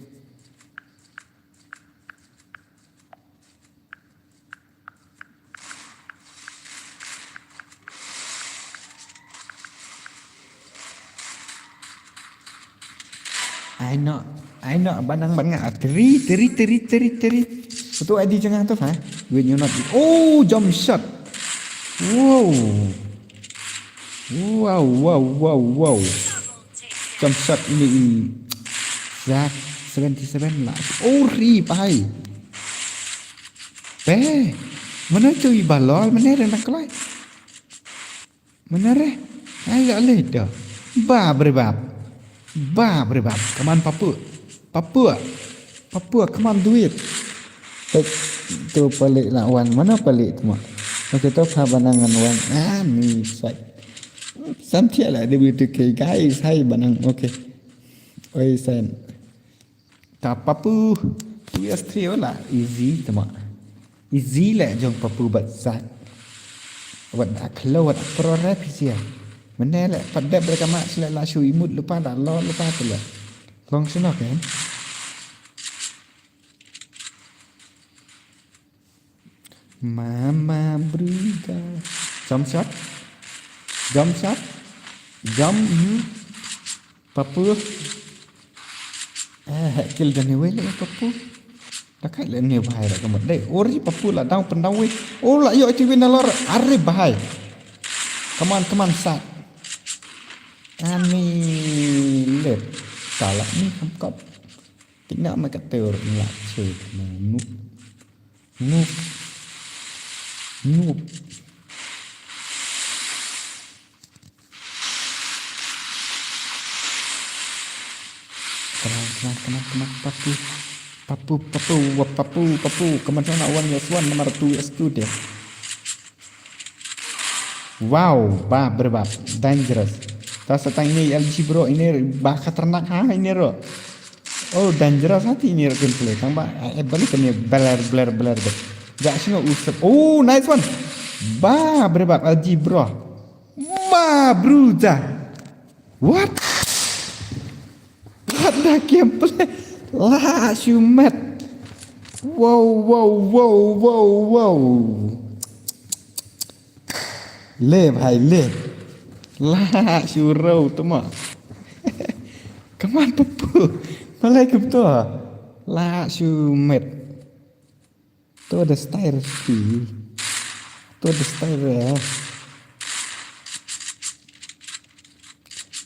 I know banang teri. Betul ID jangan tu ha. When you not oh jump shot. Wow. Jump shot ini Zak 77 lah. Oh ri pai. Mana tu balol mana nak kelai. Mana re? Ai tak leh dah. Berbab. Come on Papua, come on do it. Tu pelik lah wan. Mana pelik tu mak? Kita tu banangan wan. Ni sai. Sampai lah WTK guys. Hai banang. Okay. Oi sen. Tak Papu. PS3 lah. Easy tu mak. Easy lah jom Papu bat zat. Wat aklo wat pro rap sia. Mana lah pada berkamat sila lah syu imut lupa dah lo lupa tu lah. Long senok kan? Mama Bruga. Jump shot. Papu. Kill dan ni lah Papu. Dah kai lah ni bahaya dah kamu. Deh, ori Papu lah down pendau we. Oh lah yo itu win alor. Are bahaya. Come on sat. Ani lep. Salah ni kap. Tidak mereka teor nak cek noob. Tenang Papu. Kemana sana 1vs1 nomor 2s2 dia. Wow, berbab dangerous. Tak setang ini LG bro ini bakal ternak ini ro. Oh dangerous hati ini gameplay. Kang ba balik ni blur. Jak sino usap. Oh nice one. Berbab LG bro. Bruja. What the gameplay? Lah syumet. Wow. Le. Lah syurau tu mak. Kaman Papu. Malai ke betul. Lah syumet. Tu ada style sih. Tu ada style ya.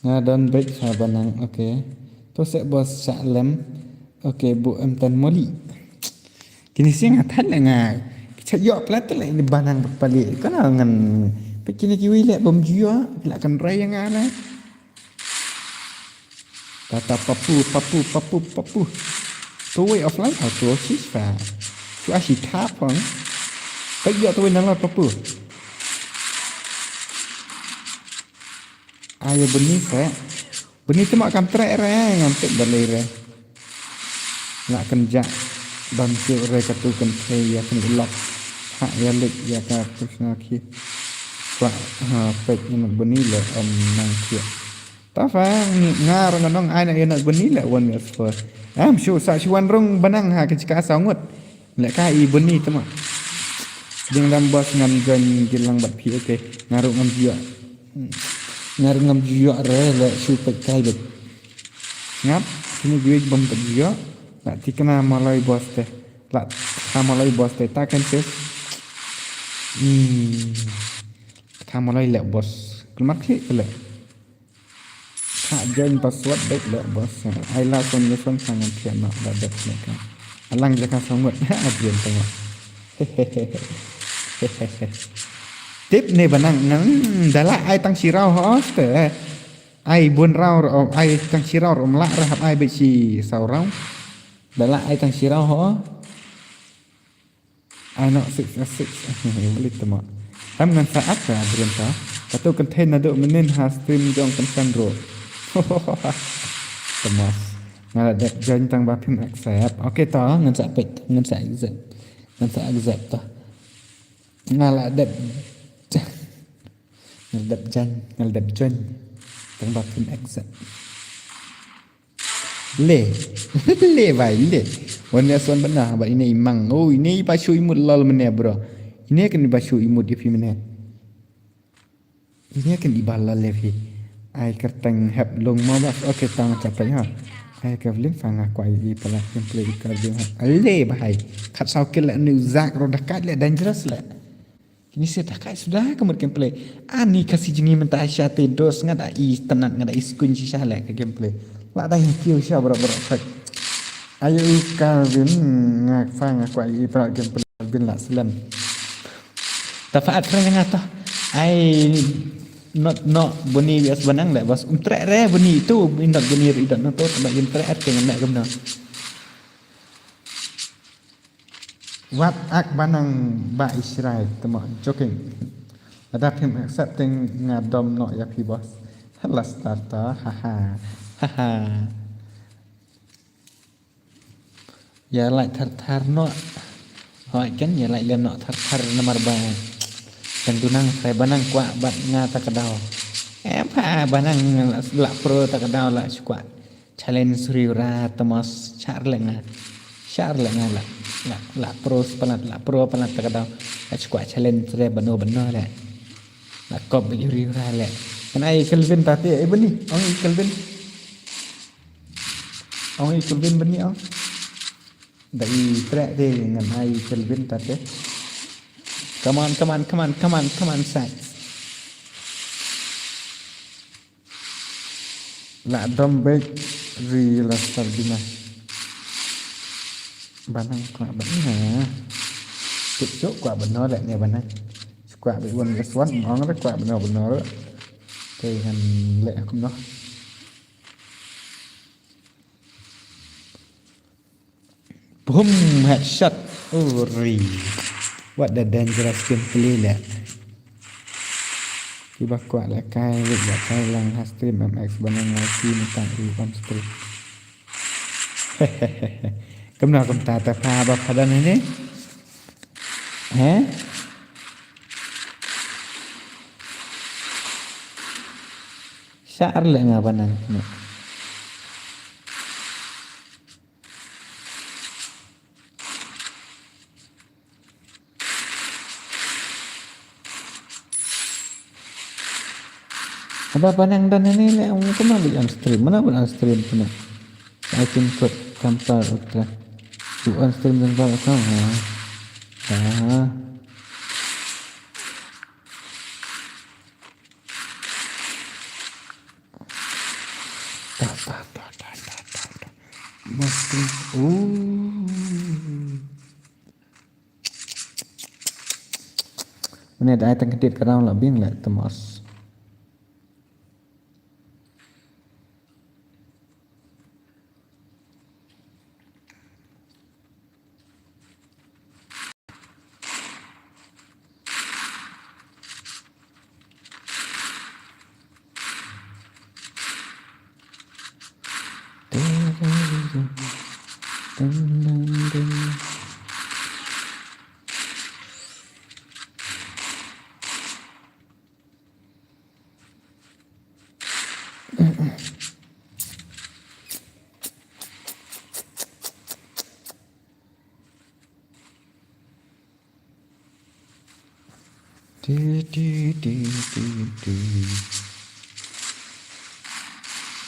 Ngadon break sabanang. Okay. Tu set bos Salem. Okay, bu emtan moli. Kini siang atan lah. Kita yok pelat lah ini banang berpalik. Kena ngan Pekini kiwi lek bom jua, lakan raya ngana. Kata Papu. Tu way of life tu siswa. Tu asyik tapang. Pergi tu nama Papu. Ayo benih saya. Benih tu makan trek ngantuk balai re. Nak kenjak bangkit re katukan saya akan lock. Hak ya lek ya ka pusnaki. Pak pek nak benila nang kia. Tafang ngar nganong ai nak benila wan asfa. Am sure sa chuan rong banang ha kecika sangut. Lek kai beni tu mak. Ding lam bos ngan gan gilang bat pi okey. Ngaru ngam jia. Ngaru ngam jia re lek su pek kai bet. Ngap sini gue bom pek jia. Nak tikena malai bos teh. Lak malai bos teh takkan ses. Kamu lagi lek bos. Keluar klik lek. Tak join password baik lek bos. I last one this one sangat kian nak dapat mereka. Alang jangan sangat ajian tengok. Tip ni benang nang dalam ai tang sirau host. ai buôn rau rồi ai tăng chi rau rồi lạ ra ai bị chi sầu rau đã lại ai tăng chi rau họ ai nọ six beli temo tam ngan saat ka berenta atau container do menen has stream jong kan ro temas ngala dek jan tang ba phim accept okay to ngan sa pek ngan sa accept to ngala dek ngala dek jan tang ba phim accept le vai le wanda son benar ba ini imang oh ini basu imut lol mene bro ini akan basu imut di mene ini akan dibalal levi ai kertang hab long mau bas okey tang capai ha ai kavling fang aku ai pala gameplay kavling le bahai khat sau ke la new zak ro dekat le dangerous le kini saya dekat sudah kemudian gameplay ani kasih jengi mentah syate dos ngada i tenat ngada iskun si syah le ke gameplay la dai kiu syah bro fak ayo Calvin ngak fang aku ai pala gameplay Calvin la selam tafaat kerana ngata ai not bunyi bias banang le bas trek re bunyi itu indak bunyi idak no to tak yin trek ke nak gemna wat ak banang ba Israel temo joking ada him accepting ngadom no ya pi bos halas tata haha ya lại thar no hỏi kan ya lại lem no thar nomor ba dan tunang saya banang kuat bat ngata kedau apa banang la pro tak kedau la kuat challenge suriura temos charlenga la pro pelat tak kedau la kuat challenge sure bano la la kop suriura la kan ai Kelvin tadi beni ong Kelvin beni ong dari trek de dengan ai Kelvin tadi. Come on, Sax. La dombek real sardina. Banang kuat benar. Cuk kuat benar lại nè banang. Kuat bị quần cái swat mong rất kuat benar. Cái hành lệ không nó. Boom headshot. Uri. What the dangerous gameplay lah. Tiba kuat lah kai, lah kai lang stream MX banang lagi tentang on stream. Kamu nak komenta apa pada ini? Syar lah ngapa nang? Apa panang dan ini le kemana on stream mana on stream punya I can put kampar ultra to on stream dan bawa sama mesti ini ada item kedit kerana lebih lah temas.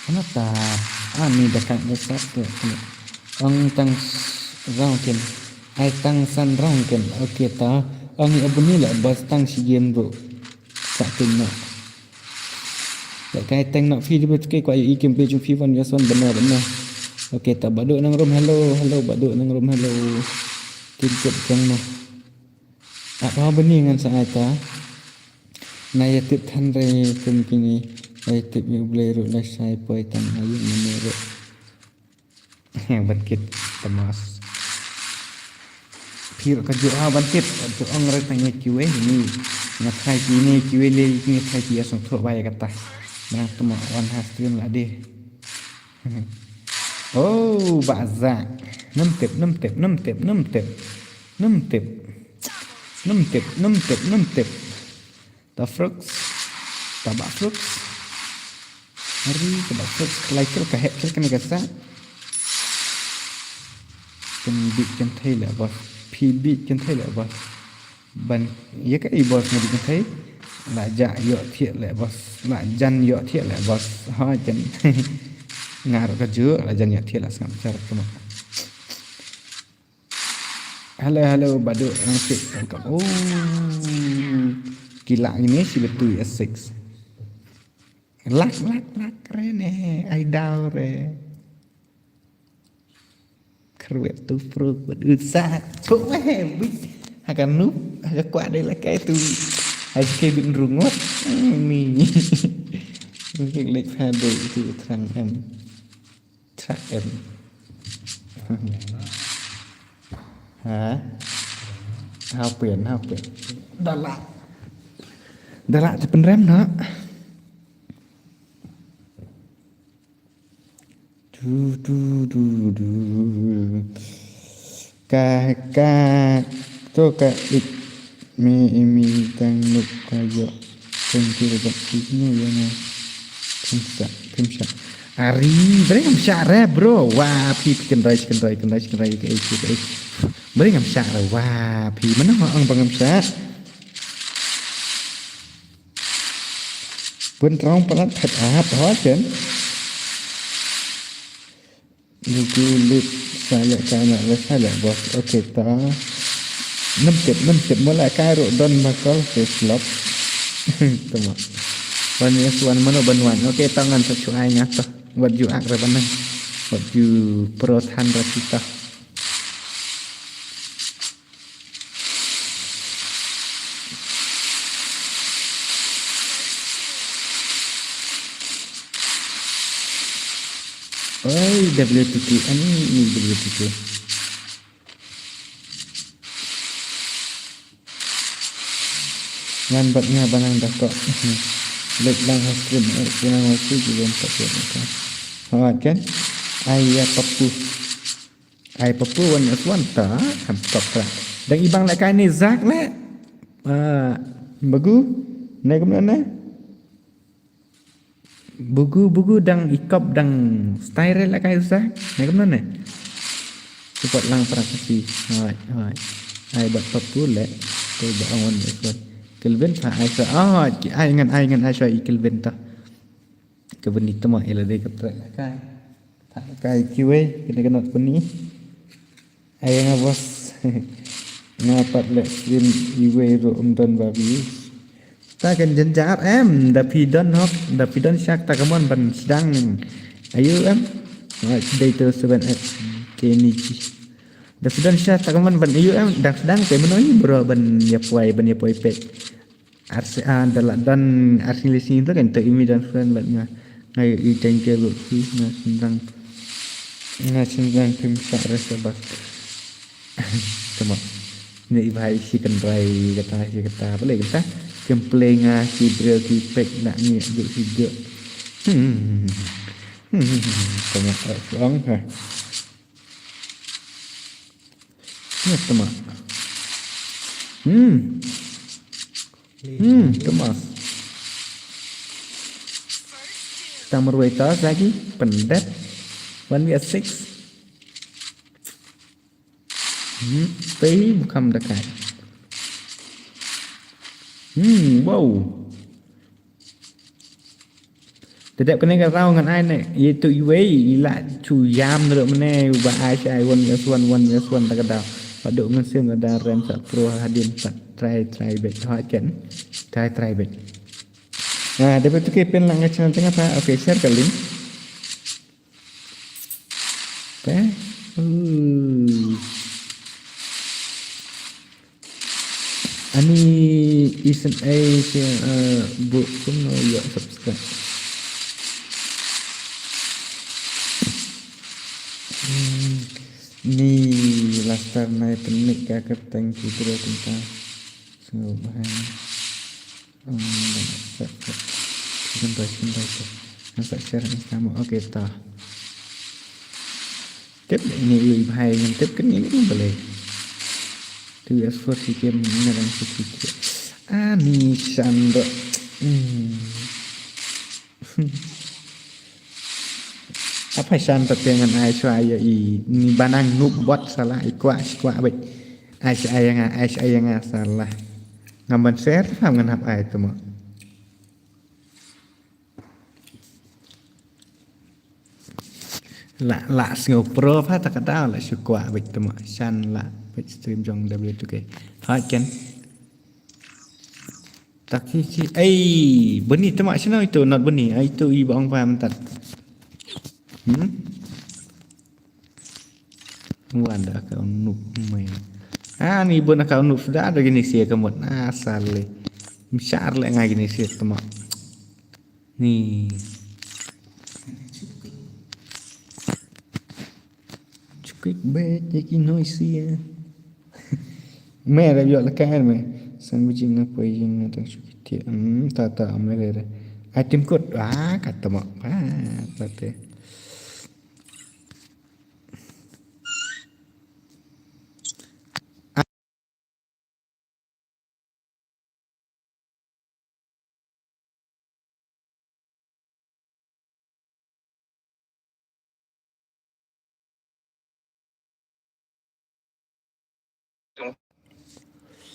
Kenapa? Ni dekat besar tu. Ong tang rongken, ai tang san rongken. Okey ta. Ong ni apa ni lah bas tang si game bro. Tak kena. Tak kai tang nak free dia ke kuat i game play jump FIFA ni son benar. Okey ta baduk nang room hello baduk nang room hello. Tiket kang noh. Apa benih dengan saya ta? Naya tip than re kum kini Ai tip như blero la sai poi tan ayu menero. Bangkit temas. Pir ka jo bangkit jo ngre tanya kiwe ni. Ngatai ni kiwe le ni thai dia song tho bai kata. Nah tuma wan hastrin la de. Oh, baza. 5 tip. 6 tip. Ta frux. Tabak frux. Hari tabak frux like ka hek kan ka sa. Kan bit kan thai la bos. P bit kan thai la bos. Ban ya ka i bos ngadi kan thai. La ja yo thiet la bos. La jan yo thiet la bos. Ha jan. Ngar ka ju la jan yo thiet la sam cara tu. Halo badu angkit angkat. Oh. Gila ini si betul S6. Lak keren ai đau re. Kruet tu pro berusaha. Cuk big. Akan nup, agak kuat đây là cái tu. Ai cái bin rungot. Ni. Mungkin lek hado itu terang em. Track em. Hả? Hao pliển. Đà lạจะเป็นแรมเนาะดูกาตัวกะอีกมีตังนุกกะเยอะเป็นที่ระดับที่นี่ยังไงพิมพ์ Ari, beri ngam syara bro. Wah, pi kendrai ke ai. Beri ngam syara. Wah, pi mana orang bangam syara. Pun terang pelat thật hóa chân. Nuku lip saya kana la saya bos. Okey ta. 5 tip mula kai ro don bakal slop. Tama. Banyak suan mana banwan. Okey tangan satu ai ngata. Buat ju ak ra banang. Buat ju protan rasita. Oi, WTT. Ini WTT. Ngan batnya banang dah kok. Lek lang hasrim kunang waktu juga tak kan. Awak kan? Ai papu wan aswanta ham top. Dan ibang lek kai ni zak le. Bagu. Naik ke mana? Bugu dang ikop dang style la kai usah. Naik ke mana? Cepat lang praktisi. Hai. Ai bat papu le. Tôi bảo ông wan Kelvin fa ai sa ai ngan ai sa Kelvin ta. Kelvin itu mah ela de kata kai kiwe kena puni. Ai nga bos. Ngapat le stream iwe ro don babi. Ta kan jenjar em dapi don syak ta kamon ban sedang. Ayo em. Data 7x keniji. Dapi don syak ta kamon ban ayo em dak sedang pe menoi bro ban yapoi pek. Dalam dan arsilisi itu kan terimi dan friend batnya ngai ikan kelu sih ngasindang pimsak rasa bas cuma ini bahai si kendrai kata boleh kita gameplay si bro si pek nak ni duk juga cuma orang ha ni cuma Kemas. Tamar waitas lagi pendet 1v6. Tí bukan dekat. Wow. Tetap kena ke rau ngan ai ne. Itu iwe ila chu yam được mene ba ai sai 1v1 tak ada. Pada ngasih ada rem sak pro hadin try bet ha chen try bet. Nah, dapat tu kepen lang channel tengah apa? Okey, share ke link. Ani isn't a book pun no ya subscribe. Ni lastar naik penik kakak thank you terus tentang bahan sebentar nampak cara kamu oke tah tiếp ini lebih bahaya yang tiếp kan ini boleh tu as for si game ini orang sedikit ni Sandro apa Sandro dengan ai saya ini banang noob bot salah ikwa baik ai saya salah ngamban share faham ngan hap ai tu mah lạ ngầu pro phát ta kadao là sự quả bịch tụi mọi san lạ bịch stream trong W2K hỏi chân tak chi ai beni tụi mọi sao itu not beni ai tu i bong paham tak Wanda kau noob main ni bun kau noob sudah ada gini sih kamu asal le besar le ngai gini sih tụi mọi ni quick bed cái noisy mẹ đã gọi là cái mày sang bên nó quay nó đang chụp thiệt ta mày đây ai tìm cốt cả tầm là thế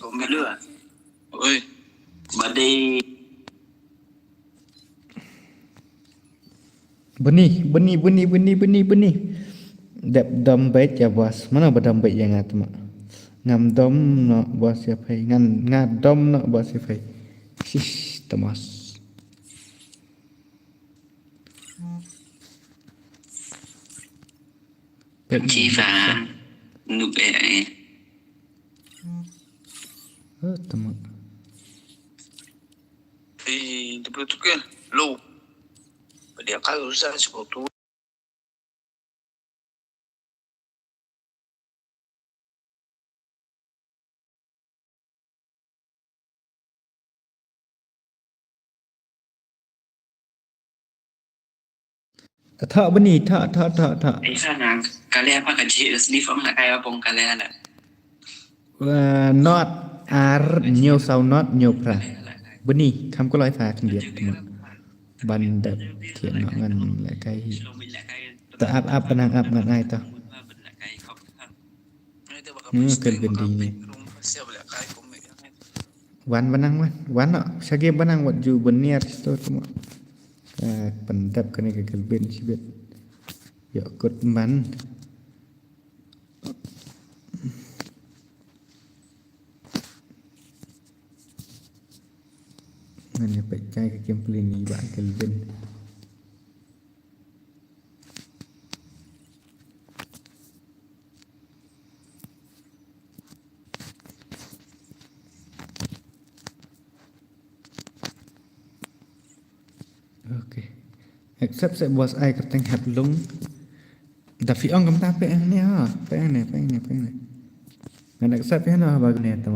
Không biết nữa ơi bà đi benih dap dom baik ya bos mana badam baik yang ngat mak ngam dom no bos ya pai ngat dom no bos ya pai sis temas chi và nụ bè teman thì tôi kia lâu dia kalau usah seperti thọ benih thọ ai sana kalian apa kaji sendiri form nak kayak apa kalian ada not ar nhiều sau not nhiều pra benih không có loại phạt biệt ban đập thiện nó ngân lại cái ta áp benang áp ngan ai ta cần gần đi nè wan benang wan no sagi benang wat ju beniar itu semua pendap kan ke gelben sibet ya kut man Mana pakai ke kemplin ni bak gelben okay accept sẽ bos ai ke teng hat lung da fi ong kam ta pe ne ha pe ne ngan accept pe na ba ne ta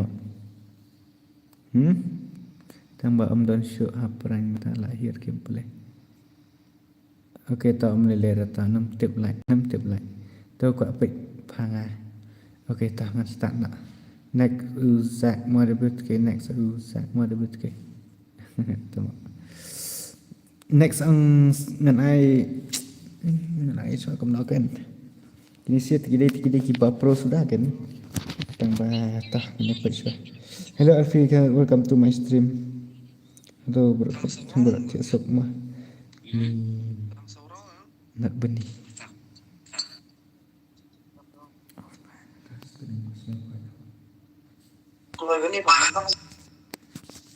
tambah don show haprang ta lahir gameplay okay ta le ta 5 tip lại tôi quả bị phanga okay ta ngan start na next uzak modebut ke next uzak modebut ke tama next ang ngan ai so kom kan ini sih tiga kipa pro sudah kan tambah tah ini perso hello Alfi welcome to my stream hello berat esok mah nak benih keluarga ni pak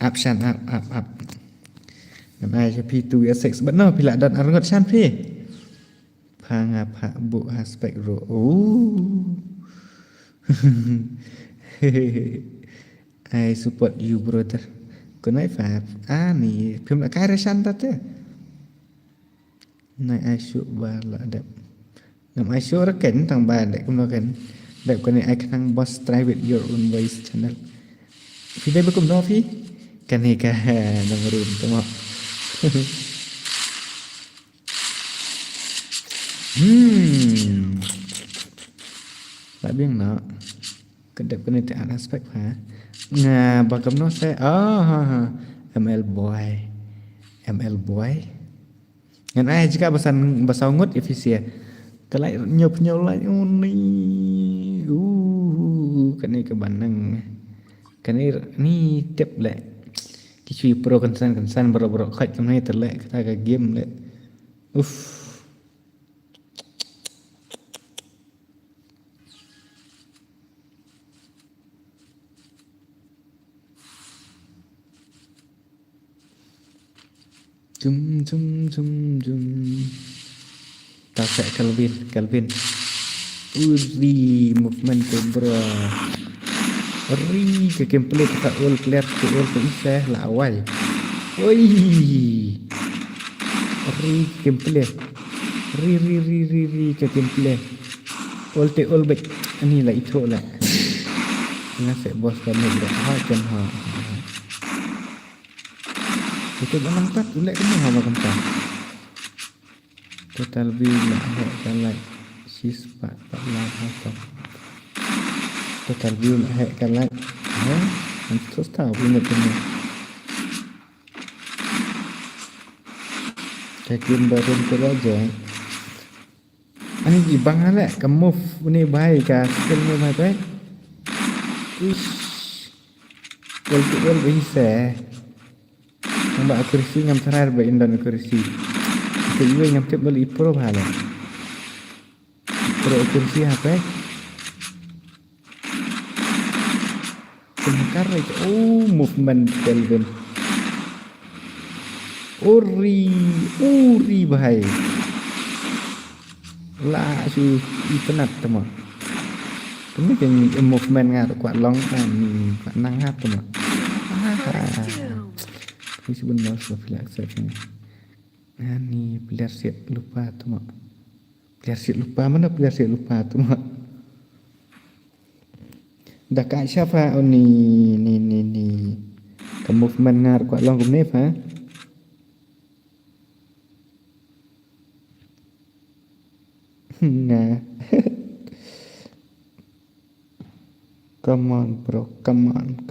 absen up ngan ai cho pi tu sex benar pila dan arngot san pi phanga pha bu aspect ro I support you brother có nói phạt nì phim là cái ra xanh ta thế này ai sụp và là đẹp ngam ai show ra ken tang ba dek kum no ken dek ko ni ai khang boss try with your own voice channel phi dai ba kum no phi kan ni ka nang rum tama lại biết nó cái đẹp cái này thì ăn aspect hả ngà bà cầm nó sẽ ML boy ngàn ai jika bahasa ngut efisien cái lại nhiều lại cái này cái bản năng cái này ni tiếp lại cái chuyện pro concern bro khách trong này thật lệ cái cái game lệ Jum ta sẽ Calvin Uri movement ke bro Uri ke gameplay kita all player ke all ke isah lah awal oi Uri gameplay ri ke gameplay all back ini lah itu lah ini saya bos kami bro kan itu memang tak ulek kamu hawa kentang total view lah kan like sis pak lah apa total view lah kan like terus tahu punya kayak baru aja ani ibang lah ke move ini baik ka skill ni baik ish well bisa Mbak akurasi ngam terakhir ba indan akurasi. Itu juga ngam tip beli pro bhala. Pro akurasi apa? Kemukar itu movement Calvin. Uri bahaya. Lah su ipenat teman. Kami kan movement ngar kuat long kan kuat nangat teman. Ini sebenarnya sudah filak ni player set lupa tu mak. Player set lupa mana player set lupa tu mak. Dah kat siapa ni. Ke movement ngar kuat long kum ni ha. Nah. Come on bro, come on.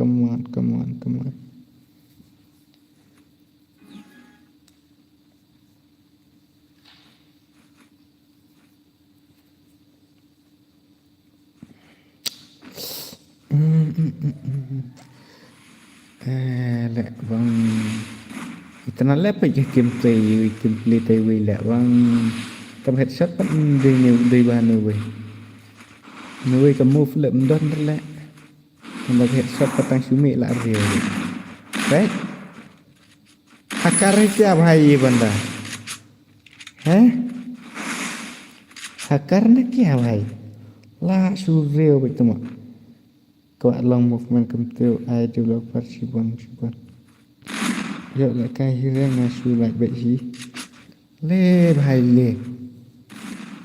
Lẹ vâng Ita na lepe je gameplay tay we lẹ vâng Cầm headshot vẫn đi ba nuôi cầm move lượm đơn rất lẹ Cầm headshot patang sumi lạ rìu Right Hakar क्या भाई ये बंदा हैं Hakar ने क्या भाई ला surreal betul mak Kuat long movement kemtiu I developer Shibon Yuk lại cái hilang ngasu lại vậy gì Le bahai le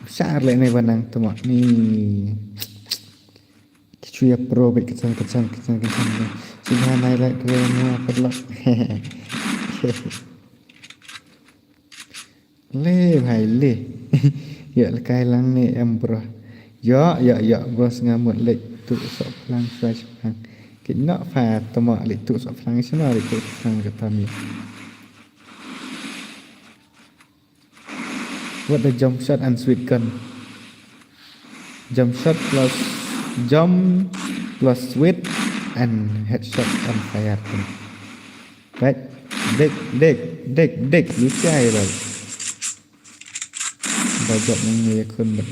Besar lại này bandang temak ni Cuya pro baik kesan Subhanallah like kena perlak Le bahai le Yuk lại cái lang ni em bro Yuk bos ngamut lek tụ sọ phlang xoay phlang cái nọ phà tầm mọ lịch tụ sọ phlang cái nào lịch tụ phlang cái tầm gì what the jump shot and sweet gun jump shot plus sweet and headshot on fire right dek lu cai rồi bajak yang kon bật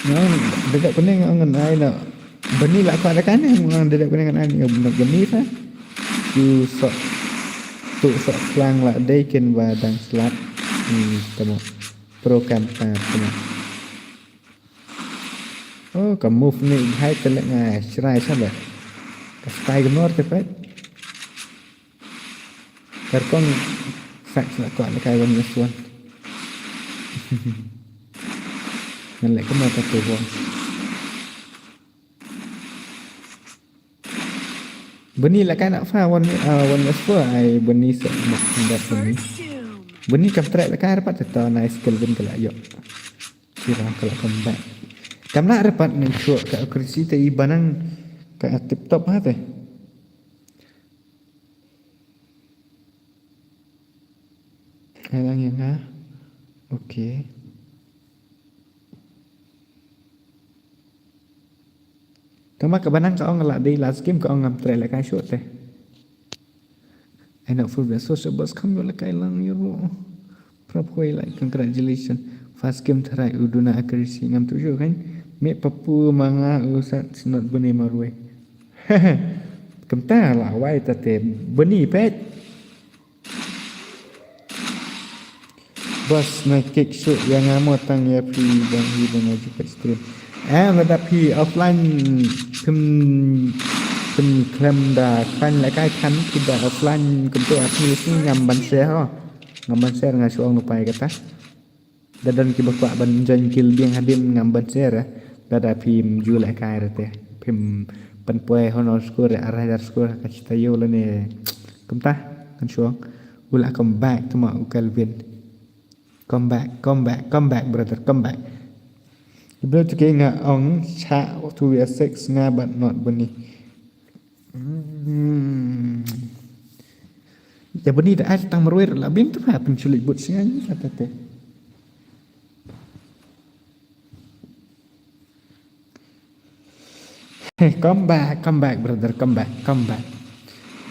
nó dekat kuning ngan ai nak beni lah kat kan ngan dekat kuning ngan ai nak beni ha you sok tu sok flang lah dei ken và đang slap tamo program ta tamo cầm move ni hai tên lại ngài try sao vậy cái style của nó thế phải cái con fact là gọi là cái one Ngan lại có một tập tuổi vong. Benih lah kan nak faham one whisper ai benih set mak hendak benih. Benih kam track lah kan dapat tetap nice Kelvin kelak yok. Kira kelak comeback. Kam nak dapat ni cuak kat kursi te ibanang kat tip top ha teh. Halang yang ha. Okey. Kamu kebanang kau ngelak di last game kau ngam try lah kan shoot teh. I know full best social boss kamu lah kai lang yo. Propoi like congratulations. First game terai uduna accuracy ngam tu jo kan. Me papu manga usat sinot beni marwe. Kemta lah wai tate beni pet. Bos na kick shoot yang amo tang ya pi bang hi bang aju kat stream. Tetapi offline pem klaim dah kan lại cái khăn kita offline kumtu aplikasi ngamban share ngamban share ngasuang lupai kata dadan ki bakwa ban jan kil biang hadim ngamban share dada phim ju lại cái rồi te phim pan poe honor score arah score kacita yo lene kumta kan suang ula come back to ma Kelvin come back brother come back. Bila tu kena ong cha 2v6 nga but not benih. Ya benih dah ada tang merwer lah bim tu apa penculik buat siang kata teh. Hey, come back brother, come back.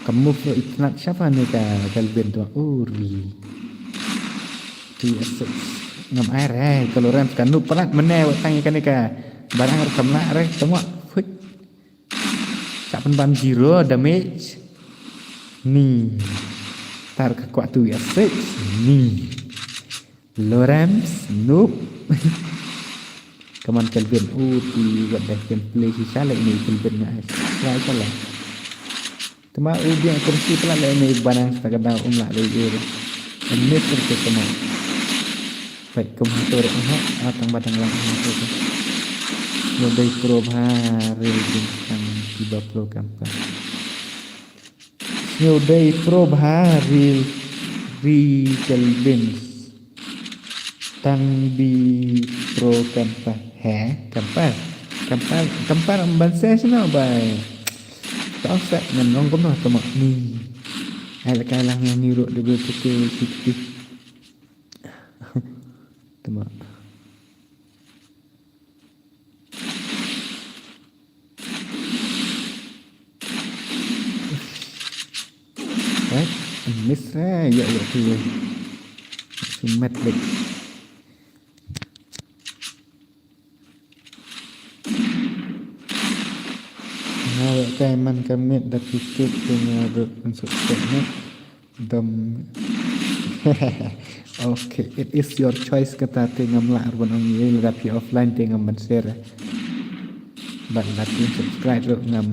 Kamu pro itnat siapa ni Kelvin tu? Uri. 2v6 ngam air kalau ram kan nu pelat menel tang ikan ika barang rekam nak re tengok fik tak ban zero damage ni tar ke kuat tu ya six ni Lorams noob come on Kelvin di what the gameplay sisa like ni Kelvin nak try salah tema ubiang kursi pelat like ni barang sekadar umlah lagi ini terus sama. Baik komentar atang batang lang itu. Nodai pro hari bintang 30 kampa. Nodai pro hari Kelvin tang bi pro kampa. Kampar ambanse sino bay. Tao set nganong kono tomak ni. Ai lang yang niru de betul sikit. Tama. Right? Miss ya tu. Sumat lek. Nah, kai man kamit dak tutup dengan unsur teknik dam. Okay, it is your choice kata tengam lah arban ong ye rapi offline tengam ban share. Ban lati subscribe lo ngam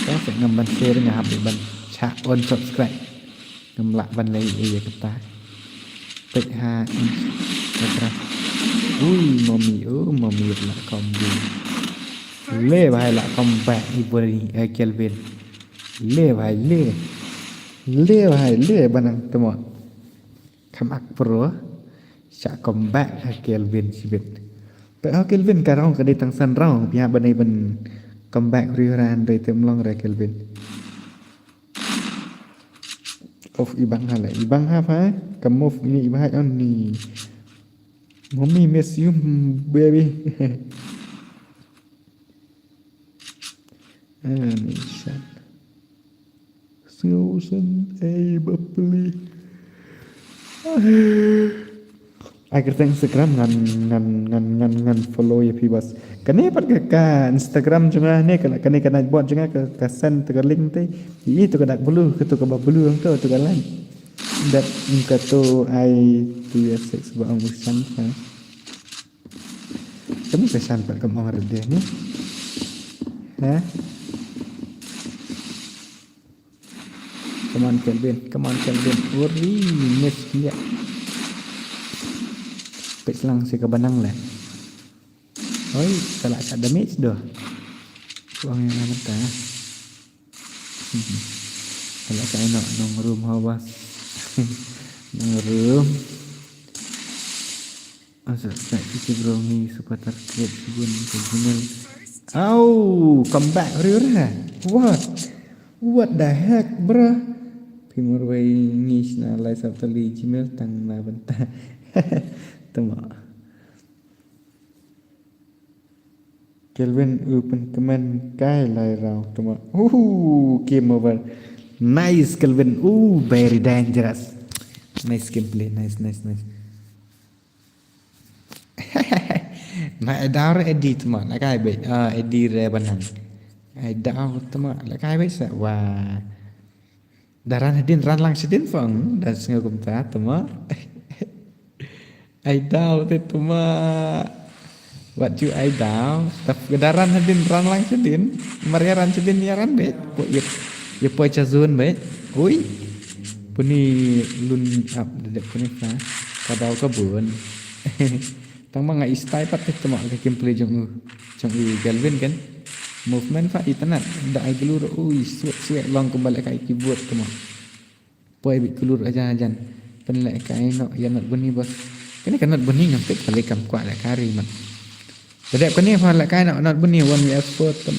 tak ngam ban share ngam habis ban cha on subscribe. Ngam lah ban lai ye kata. Pek ha kata. Mommy lah kombi. Le bhai lah comeback ibori Kelvin. Le banang temo. Kamak pro syak comeback Kelvin sibit. Pak Kelvin karong kadai tang san rong pihak banai ban comeback riuran dari temlong ra Kelvin. Of ibang ha kamu ini ibang on ni. Mommy miss you baby. Anishan. Susan bapli. Akhir Instagram ngan follow ya pibas. Kani pat ka Instagram juga ne kani buat juga ka send ke link teh. Itu kada bulu ke tu ka bulu ang tu ka lain. Dat ka tu ai tu ya sex ba ang usan ka. Kamu pesan pak kamu ada ni. Ha? Come on Kelvin. Uri miss dia. Pek selang si kebanang lah. Oi, salah kat damage dah. Uang yang mentah. Salah kat enak nong room hawas. Nong room. Asal tak kita berongi supaya target sebun ke Gmail. Oh, come back Rira. What the heck, bro? Pimur way ngis na lai sabtali Gmail tang na benta. Tama. Kelvin open command kai lai rau tama. Game over. Nice Kelvin. Very dangerous. Nice gameplay. Nice. Mà đào ra edit mà lại cái bị edit ra bên hành ai đào tama lại cái bị sợ và daran hadin ran lang sidin fang dan singa kumta tama ai đào te tama what you ai đào tập daran hadin ran lang sidin maria ran sidin ya ran be po ye po cha zone be ui puni lun up de puni fa kadau ka bun tang mga style pat tama ka gameplay jong Galvin kan movement fa itanat da ai gelur suat long kembali kai keyboard tama poi bi gelur aja ajan penlek kai no ya not bunyi bos kini kan not bunyi ngam tek balik kam kwa la kari man bedek kini fa la kai not bunyi one vs 4 tam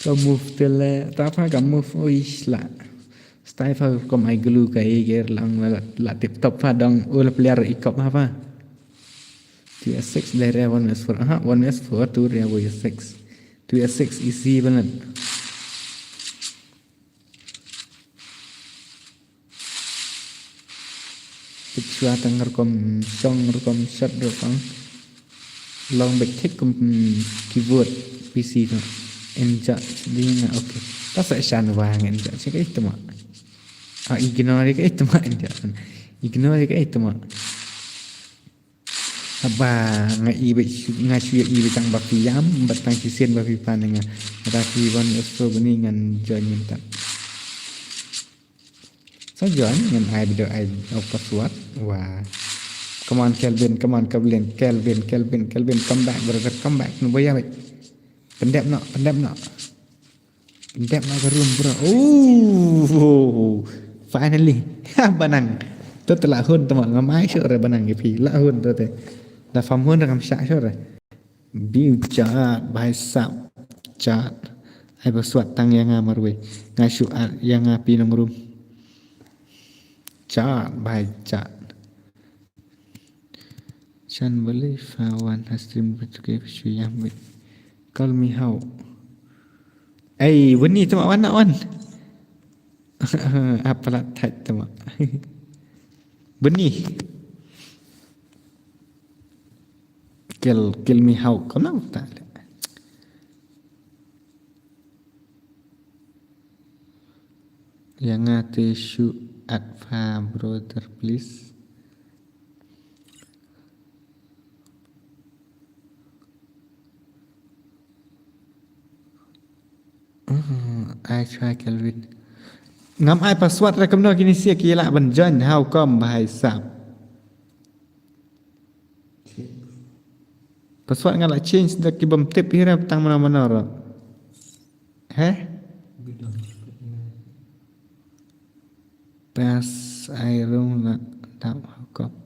so move tele ta fa kam move la style fa kom ai glu kai ger lang la tip top fa dong ul player ikop apa 2s6 dari 1s4 1s4 tu dia 6 2s6 easy banget picture tang rekom song rekom shot rekam long back tick kom keyboard PC tu enjak dia okay tak session wang enjak sih itu mah ignore cái itu mah enjak ignore cái itu mah apa ngai suya ibe tang bapi yam batang sisen bapi panenga tapi wan usto beningan join minta so join ngan ai video ai password wah come on Kelvin Kelvin come back brother come back no boya baik pendep nak ke room bro finally banang tu telah hun teman ngamai sure banang ke pi la hun tu te da fam hun rakam syak sure biu chat bai sap chat ai password tang yang marwe ngasu yang api nong room chat bai chat chan boleh fawan hasrim betul ke yang call me how bunyi tu mak mana wan apalah tak tu mak bunyi kill me how kau nak tak yang ngate shoot at farm brother please I try Kelvin ngam ai password ra kamno kini sia kila ban join how come bahai sap password ngala change dak ki bam tip hira tang mana ra pass iron na tap how come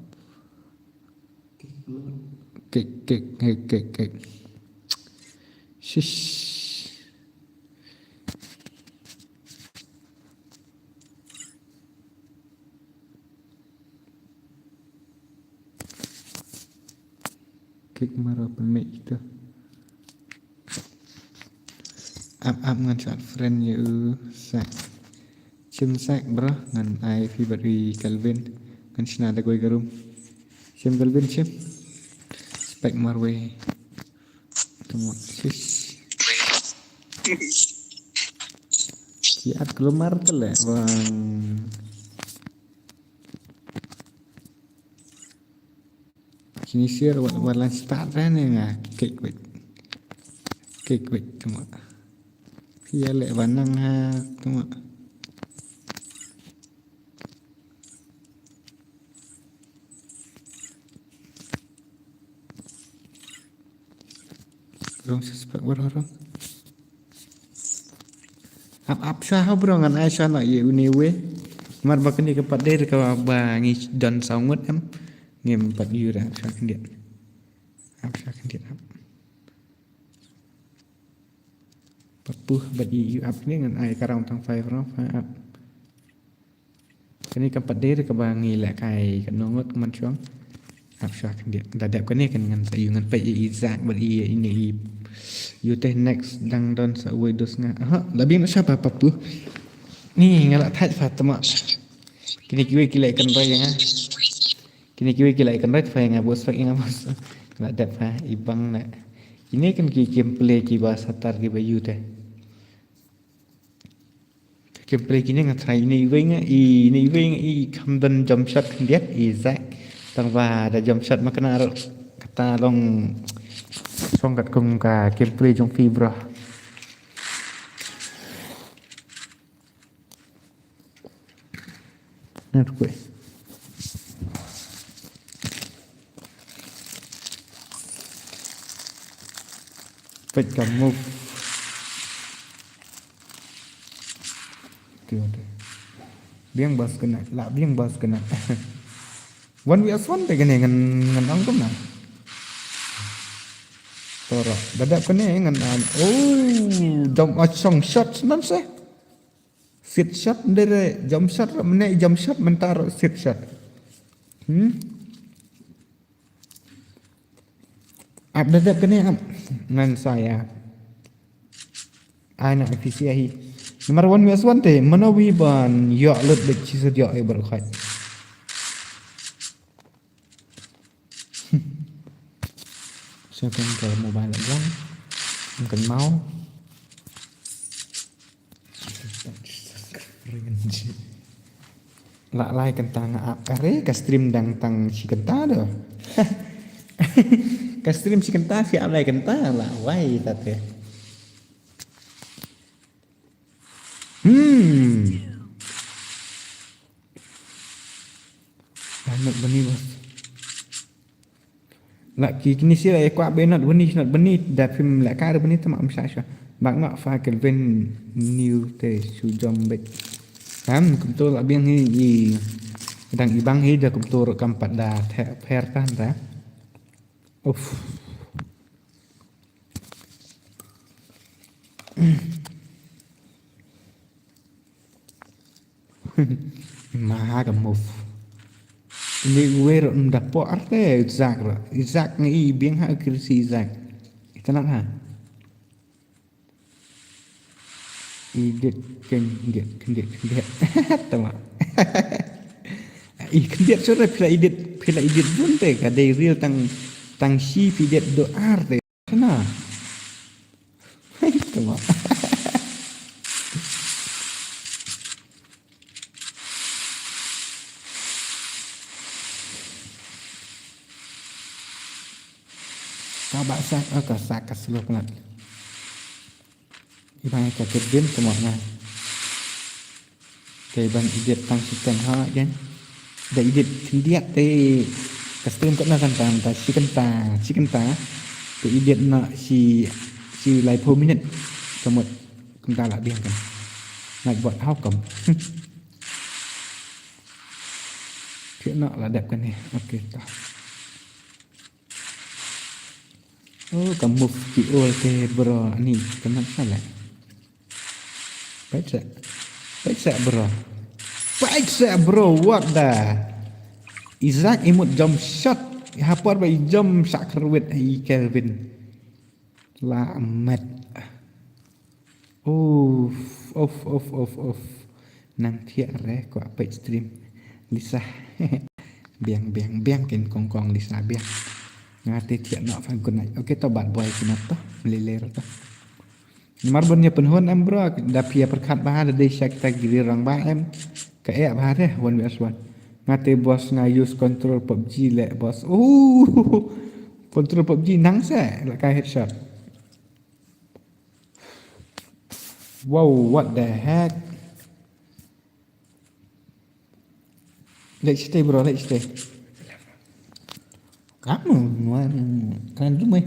kek shish klik marah pemik kita up ngan chat friend you sak sim sak bro ngan ai fi bari Kelvin ngan sina da goi garum sim Kelvin sim spek marwe temu sis kiat kelumar tele bang kini share walan start rane nga kek wait tuma pia le banang ha tuma Rong suspect bro. Up syah bro ngan ai syah nak ye uniwe. Mar ba kini kepat der ka ba ngi dan saungut em. Ngem pat yu ra syah kendiat. Up syah kendiat up. Papuh bat yu up ni ngan ai karang tang 5 rong up. Kini kepat der ka ba ngi la kai kan nongot man chuang. Up syah kendiat. Dadap kini kan ngan sayu ngan pai izak bat ini you teh next dang don sa we dos nga lebih nak siapa apa tu ni ngalak thaj fatma kini kiwe kilai kan rai nga kini kiwe kilai kan rai fa nga bos fa nga bos ngalak dap fa ibang na ini kan ki gameplay ki bahasa tar ki bayu teh gameplay kini nga try ni we nga i kamdan jump shot kandiat i zak tang va da jump shot makna kata long xong gặt cùng cả gameplay trong phim bro. Nè tụi quỷ. Vậy cả move. Kiểu thế. Biang bus kena, lạ biang bus kena. One vs one cái này ngần ong cũng nào. Toro, dadap kene ngan jump song shot nan se. Sit shot dere jump shot mene jump shot mentaro sit shot. Ab dadap kene ab ngan saya. Ana efisiahi. Nomor 1 vs 1 te manawi ban yo lut de chisad yo e berkhat. Saya kan ke mobile legend mungkin mau lak lai kentang are ka stream dang tang si kenta doh ka stream si kenta si alai kenta lah wai tate Anak bani bos Lak kini sila ekwa benat beni da film lak kar beni tamak msasha bak nak fa kelvin new te su jombek kam kum to la biang hi dang ibang hi da kum to kam pada per kan ta maha kam move ini wero ndak po arte Izak ngi biang ha kirsi Izak itanak ha idit kendiat tama kendiat sore pila idit pun te ka dei real tang si pidet do arte kana tama Kabak sak ka sak kaslo pelat. Ibang ka kedin semua na. Kay ban idet tang sistem ha kan. Da idet kendiat te custom kat na kan ta si kenta. Te idet na si lai 4 minute. Semut kenta lah biang kan. Nak buat how come. Kek nak lah dap kan ni. Okey tah. Kamu kiol ke bro ni kenapa lah? Baik bro, what dah? Izak imut jump shot, hapar by jump shot kerwit hi Kelvin. La amat. Nang tiak re ko apa stream Lisa. biang ken kongkong Lisa biang. Ngati tiak nak fan kunai. Okey to bad boy kenapa meliler to. Marbonnya penhun am bro da pia perkat bah ada syak tag giri rang bah em. Ka e bah deh 1vs1. Ngati bos use control PUBG le bos. Control PUBG nang se la kai headshot. Wow, what the heck? Let's stay bro, let's stay. Kamu kan dulu meh.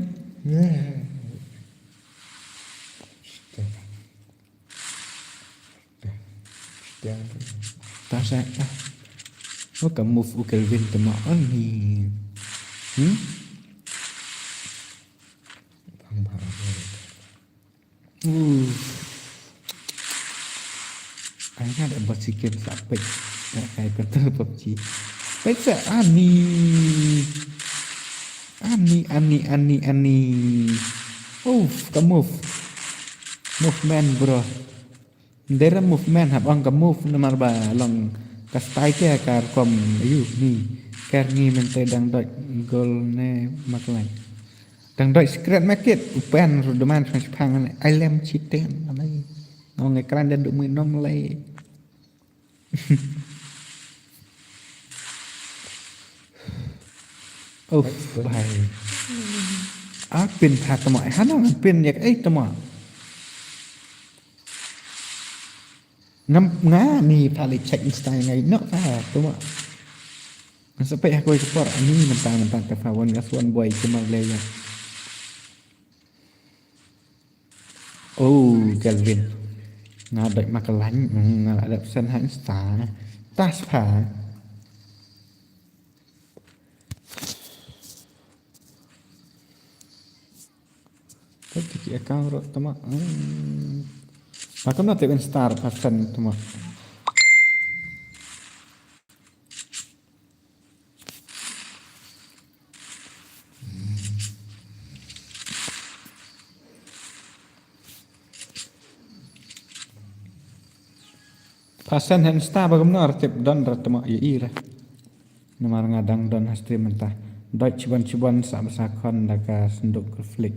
Jangan. Tak saya dah. Oh kamu move Kelvin temak ni. Bang bahaya. Anh ada buat si game sampai nak kayak control PUBG. Baca ani. Kamu movement bro. Dera movement hab ang move namar ba long kastai ke kar kom ayu ni kar ni mente dang dot gol ne maklai dang dot secret market upan rudaman pang ne ilem chiten anai ngong ekran dan duk minom lai oh bhai pin pha tama han pin yak ai tama ngá ni paling cek Instagram ngai nak tu mak sampai aku ekspor ini mentang ke kawan kasuan boy cuma leya Kelvin ngadak makalan ngadak sen han sta tas pha tapi account ro tama Aku nak tengok star pasan tu mah. Pasan hand star bagaimana tip don ratma ya ira. Namar ngadang don hasti mentah. Doi cuban sak besakon daga senduk flick.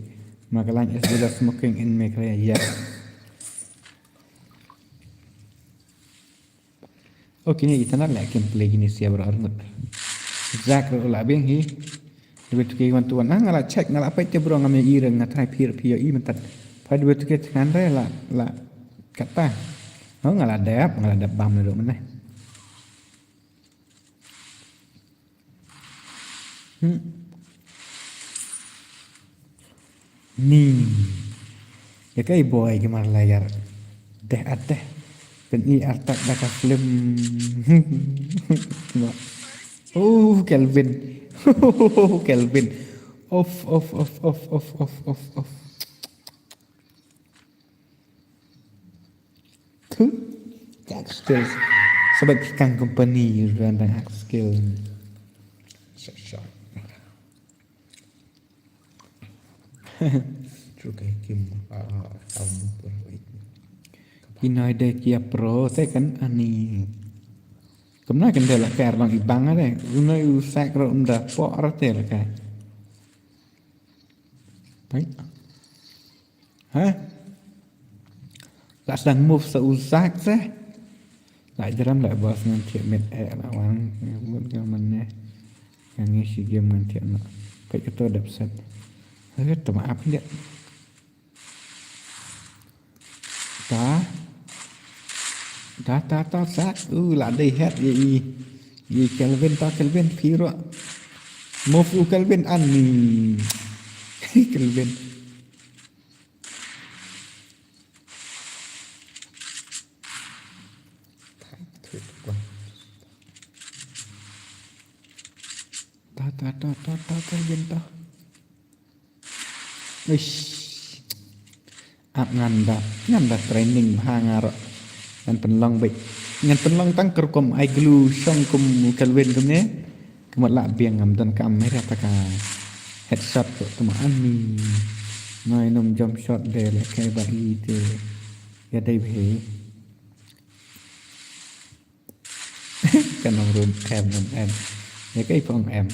Makalan is just smoking in me ya. Kini kita nak lagi gameplay gini siapa orang Zak lah beng hi. Dua tu kian tuan ngala cek ngala apa itu bro ngambil ireng ngatai pir mentat. Pada dua tu kita ngandai lah kata. Ngala dap bam dulu mana. Ni. Ya kai boy kemar layar. Deh. Ini artak dah film. Kelvin. Kelvin. Off. Tuh. Skill. Sebab kang company randang skill. Shot. Juga kim album pun. Inai de kia pro te kan ani. Kemana kan dia lah kaya orang ibang ada. Unai usak ro umda po rate lah kaya. Baik. Lah sedang move seusak seh. Lah jeram lah bos nanti med lawan buat gamane. Yang ngisi game nanti nak. Baik kita dah set. Tu maaf dia. Ta sak lah dai hat ye Kelvin piro move Kelvin ani Kelvin ta Kelvin ta nganda training hangar dan penlong baik ngan penlong tang kerkom ai glue song kum Kelvin kumne kemat lak biang ngam dan kamera taka headshot tu temaan ni noi nom jump shot de le kai ba i te ya dai bhe kan nom room em ya kai phong em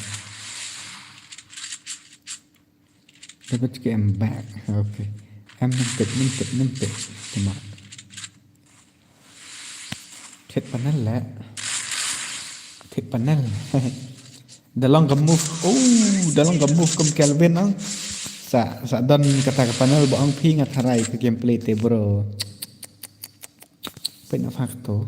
dapat ke em back okay em nempet teman Thịt panel lẹ Thịt panel Dalam move kum Kelvin ang sa don kata panel boang pi ngatarai ke gameplay te bro Pena fakto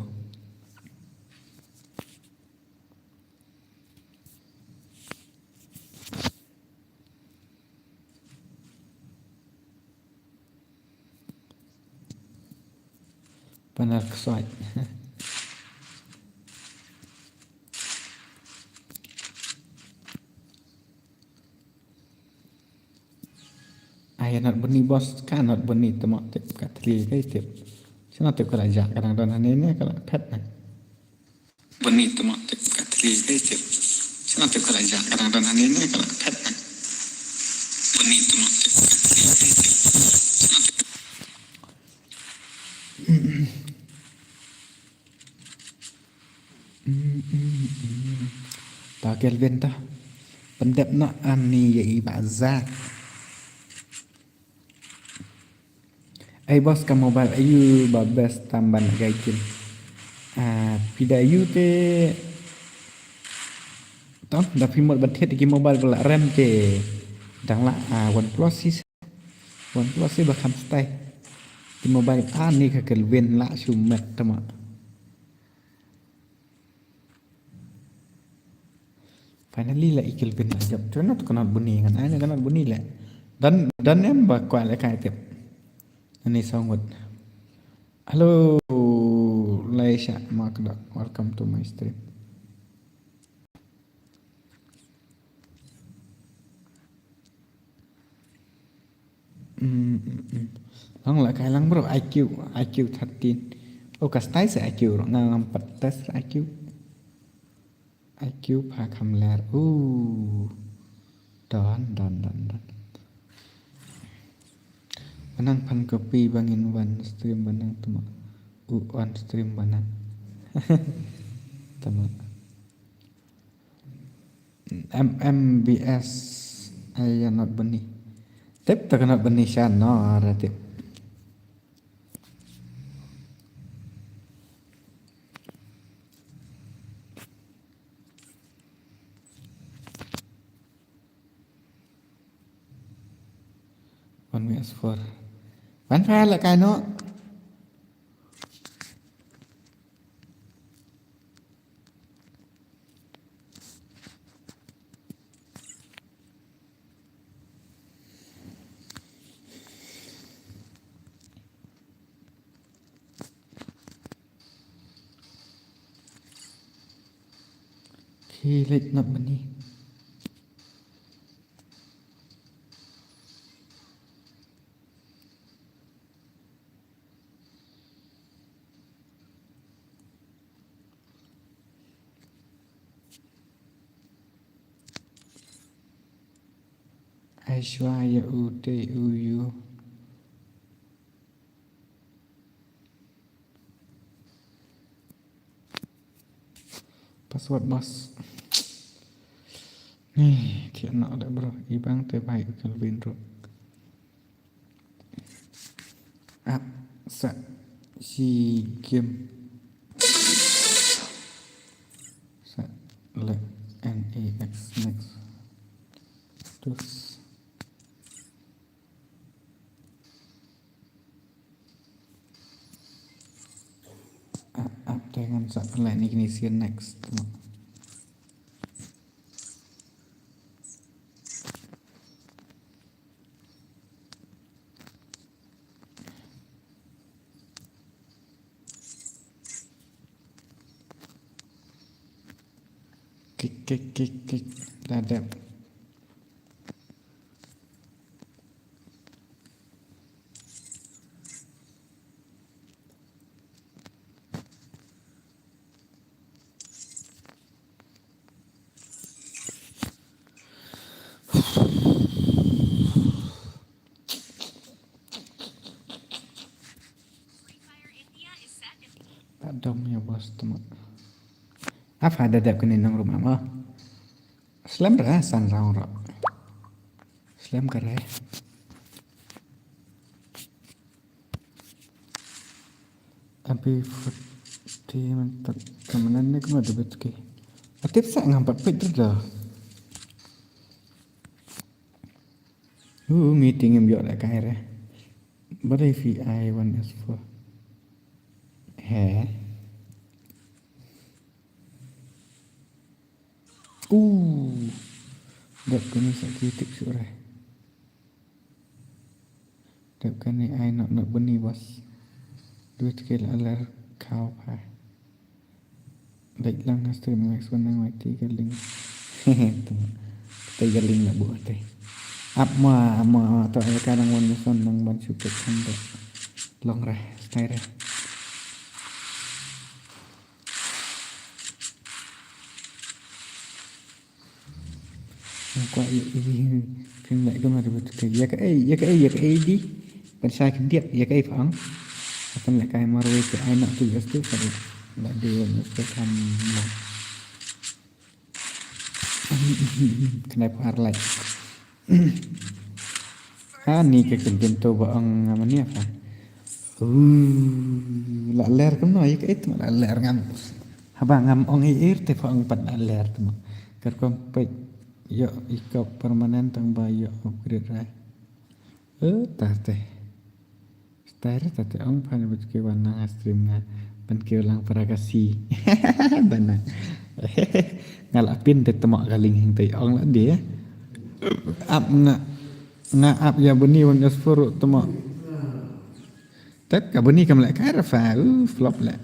Panel kesuai I not bunyi bos kan not bunyi temak tip kat tri kai tip. Sana tip kalau jak kadang-kadang ini kalau pet nah. Bunyi temak tip kat tri kai tip. Sana tip kalau jak kadang-kadang ini kalau pet nah. Bunyi temak tip kat tri kai tip. Sana tip ta Kelvin ta pendep nak ani ya ibazat ai bos ka mobile ayu babes tamban gaikin pida ayu te tong da pimot batet ki mobile bala ram te dang la OnePlus sih bahkan stay di mobile ani ka Kelvin la sumet tama finally lah ikil bin ajab tu nak kenal bunyi kan ana kenal bunyi lah dan em bakwa le kai tip ani sangut halo Laisha Makda welcome to my stream lang lah kai lang bro IQ 13 oh kastai se IQ ngam tes IQ พาคำแลดดอนบันังพันกว่าปีบางอินวันสตรีมบันังตมวันสตรีมบันังตมMBS ayah not benih tip tak not benih shan no ara tip One PS4 Bắn pha lại cái nó khi lịch nập bên đi Aishwarya Uday Uyu password bos nih thiện nọ đã bro ibang tới bài của Kelvin rồi sa si game sa le next terus dengan satu lain ignition next kik dadap dom ya bos teman apa dadap ke nang rumah mah slam dah san raung rak slam kare tapi di mentak kemenan ni kena debat ke atip sak ngampat pit dah meeting em biar kat air beri VI 1S4 đẹp cái này sẽ ghi tích sữa này đẹp cái này ai nọ bunyi bos duit kira alar kau pa baik lang stream next one yang mati galing hehe tuh galing lah buat teh up mà tao cái đang muốn son đang bắn chụp được không được lòng ra tay ra qua phim lại cái mà được cái cái đi bên sai cái điện cái phẳng phần lại cái mà rồi cái ai nọ thì rất phải lại điều nó sẽ thành kenapa harlay ni ke pintu baang mana ni apa la ler kan no cái itu la ler ngam haba ngam ong ir te phang pat la ler tu ker kom pe yo ikok permanen tang ba yo upgrade rai ta te ong pan bet ke wana stream nga pan ke ulang paragasi bana ngalapin te temak galing hing te ong la dia ap nga ap ya beni wan asfur temak tet ka beni kam la ka rafa flop la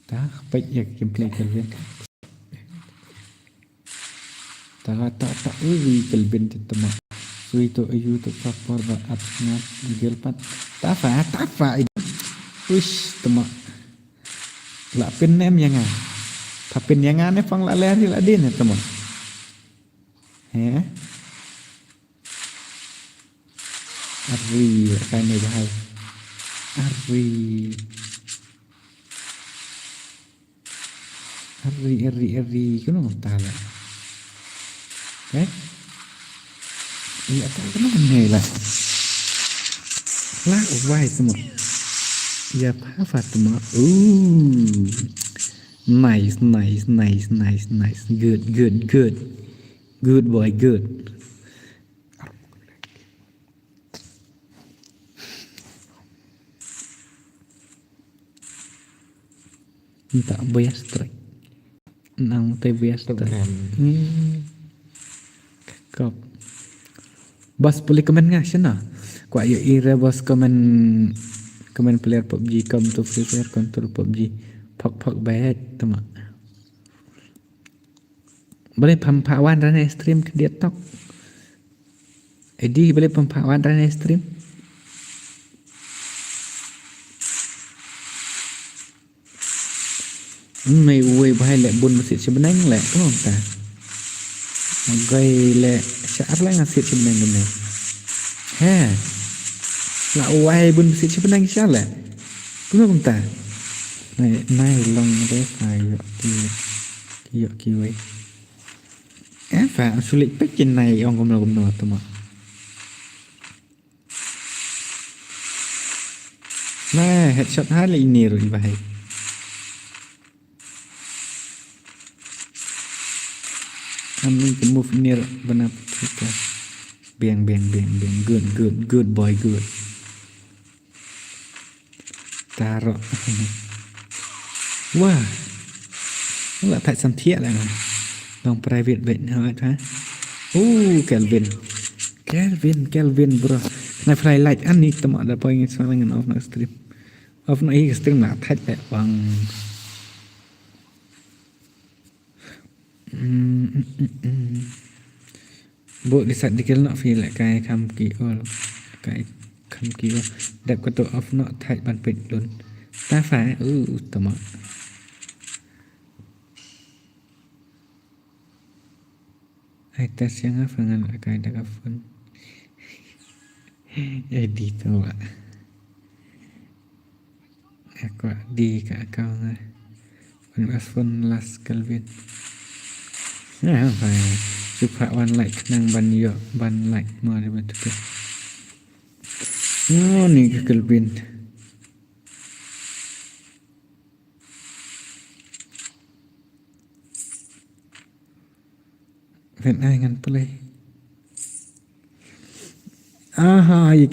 ta pe ya gameplay kalben ta kalben te temak Sui tu ayu tu papor ba at ngat gel pat tafa wish tama la pin nem yang ah tapin yang ne pang la ler la din tama he arri kai ne bahai arri kuno tala iya tak kenal ni lah why semua ya apa semua nice good boy good tak bayar strike nang teh bayar strike kop bos boleh komen nggak sih nah? Kau ya ira bos komen player PUBG come to Free Fire control PUBG pak bad teman. Boleh pampawan dan stream ke dia tok. Edi boleh pampawan dan stream. Mai uai bahai lek bun masih sebenarnya lek tu tak. Gai le syar lah ngasit sebenarnya ni. La uai bun sit sebenarnya syar lah. Kuna kunta. Nai long deh ayo kiwai. Fa sulit pekin nai ong gomno tu mak. Nah, headshot hal ini rui bahai. Kami ke move near benar kita bang good boy good taruh wah nggak tak santia lah long private bet hả Kelvin bro na fly light an ni temak ada poin sekarang off na stream nak thách lại bằng bộ đi sạch đi cái nọ phi lại cái cam kỳ đẹp có tổ off nọ thay bàn pịt luôn ta phải tầm ạ ai ta siang apa ngan lại cái đã gặp phân edit tau ạ aku di ka kau ngai pan phone last Kelvin phải chụp hạ ban lại năng ban lại mà để betul ke ni ke Kelvin ven ai ngan play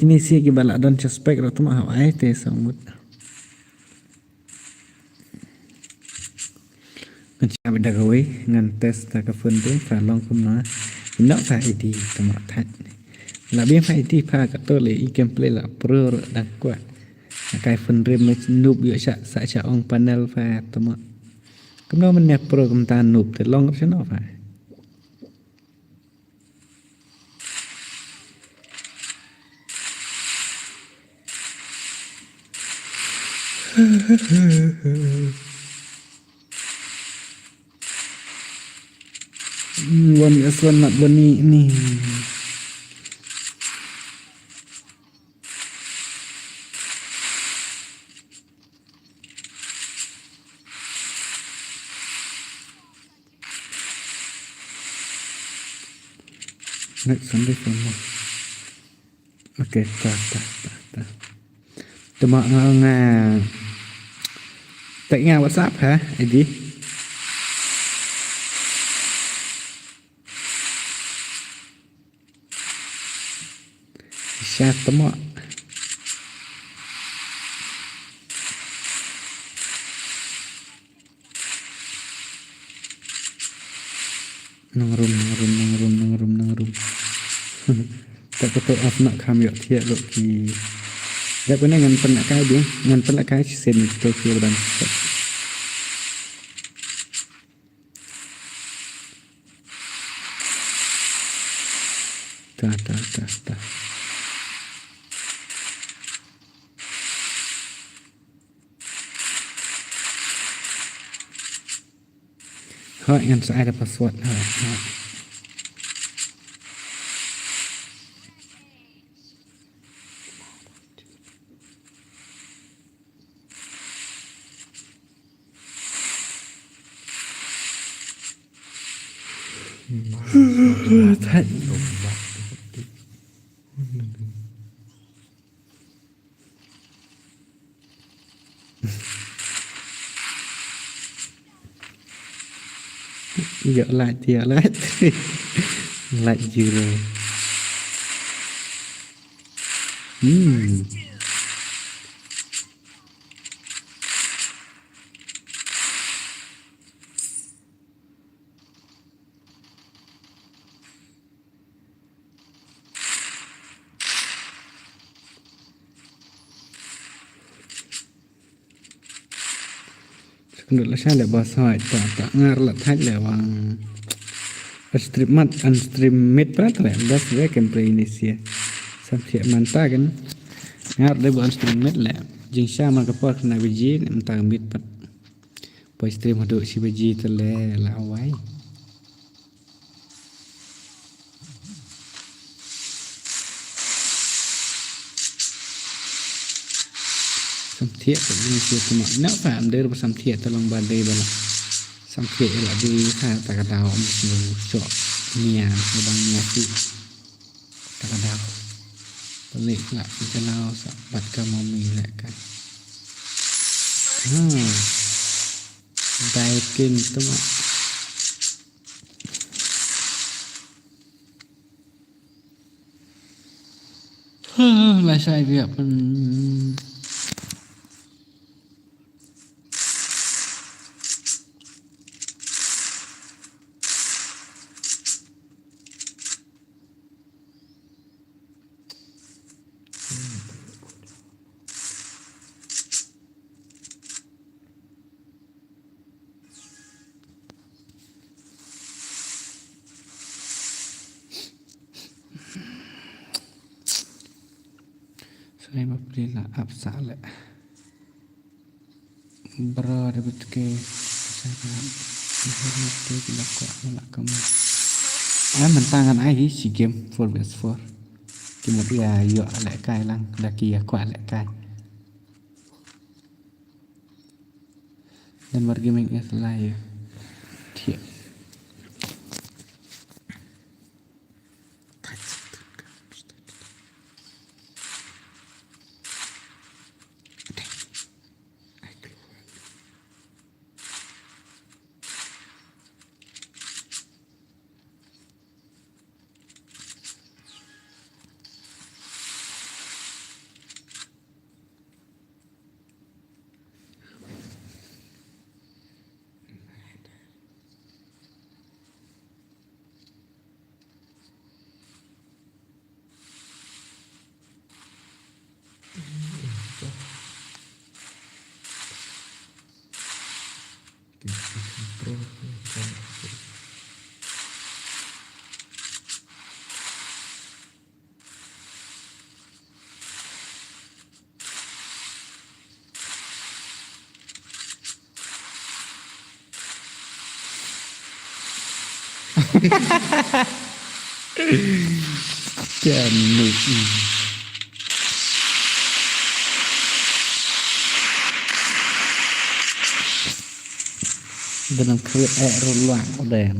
ini sih ke balak don suspect ro tuma ai te samut mencari benda gawe ngan test tak phone tu phải long không nói nó phải ID tama thạch là bien phải ID pha cả tôi lấy gameplay là pro đặc quá cái phần rem noob giữa xã ong panel pha tama Cầm nó mình nẹp pro cầm ta nụp thì long cho nó phải. One is one not bunny ni. Next Sunday for more. Okay, ta. Tụi mọi tại nhà WhatsApp hả? Ai đi? Chat tụi mọi. Nang room. Tak betul apa nak kami tiap lagi. Dah pernah ngan pernah kai dia, ngan pernah kai sen itu kira dan. Ta. Hỏi ngan saya ada password hỏi. Thật. Dở lại lại dư rồi. Được là sao lại bỏ sỏi ta ngar là thay lại bằng stream mid prat lại das ve kempre inicia sam thiệt manta kan ngar để bỏ stream mid lại jing sa man kapor na biji manta mid pat po stream hadu si biji tele la awai sam thiệt ini sih cuma nak faham dari sam thiệt tolong badai bala sam thiệt là đi khai ta cái đào nhiều chỗ nhà bằng nhà chị ta cái đào balik lại cái lao sợ bật kamu lại cái baikin tu mak là sai việc saya mau beli lah apa lah berada betul saya kan itu bila kau nak kamu mentangan ai si game 4vs4 game dia yuk lại cài lăng là kia quả lại cài dan wargaming is live thiệt Cantik. Dalam kerut ruang udah.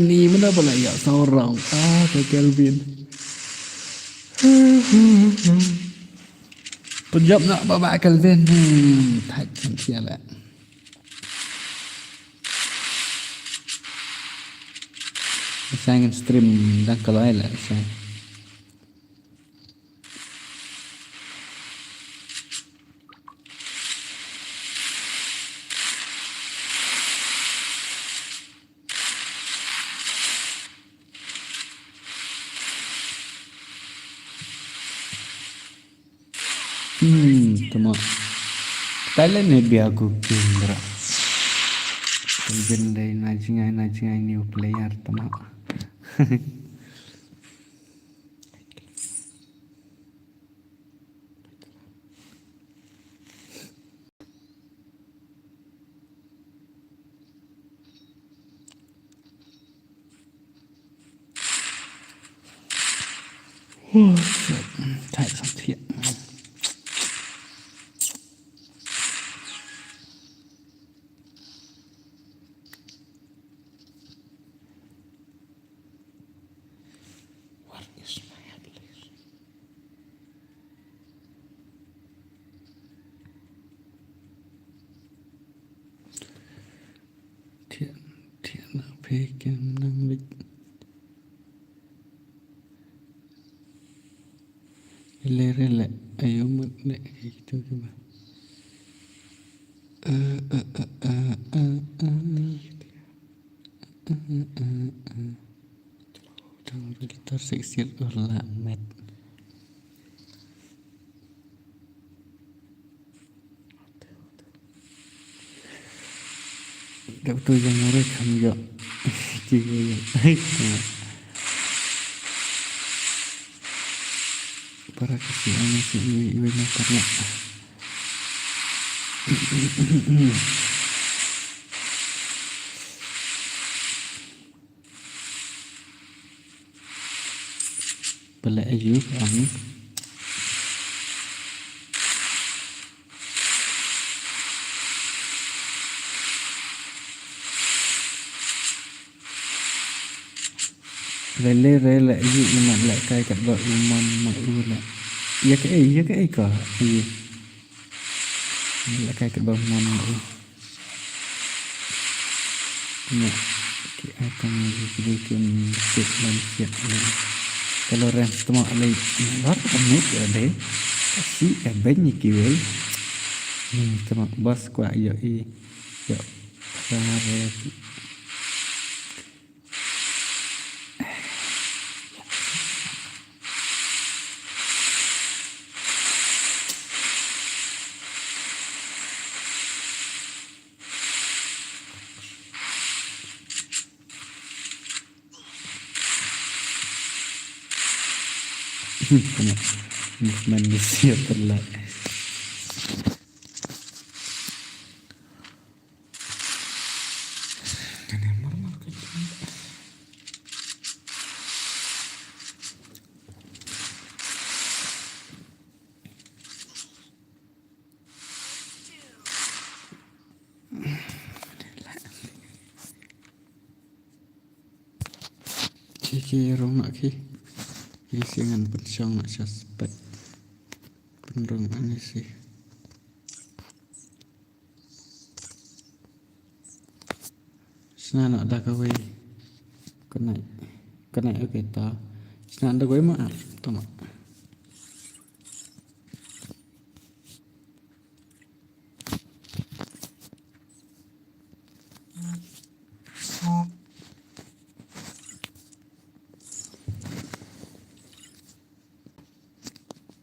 Ni mana pula ya seorang ke Kelvin. Penjab nak bawa Kelvin. Tak siapa. Saya ingin stream dan kalau ada saya. Tama. Thailand ni biar aku kira. Kelvin day najingai new player tama. Tại sao thiện. What is my headlist? Thiện là phê kem năng lịch. Rela ayo mutne gitu gimana? Tersiksil ulamet. Đậu tôi yang ngồi không dọn chỉ para kesiannya si ibu makarnya. Bala Ayub ang rela Ayub mà lại cay cặp vợ man mà ưa lại ya cái cả Ayub lại cay cặp vợ man mà ưa nè cái akan dibikin set lan kalau rem semua lagi baru kamu ada kasih banyak kiri semua bos kuat yo saret manusia terlak Ciki rumah ki isian pensong nak suspek penrung ini sih sana nak dah kawai kena kita sana dah kawai maaf tamak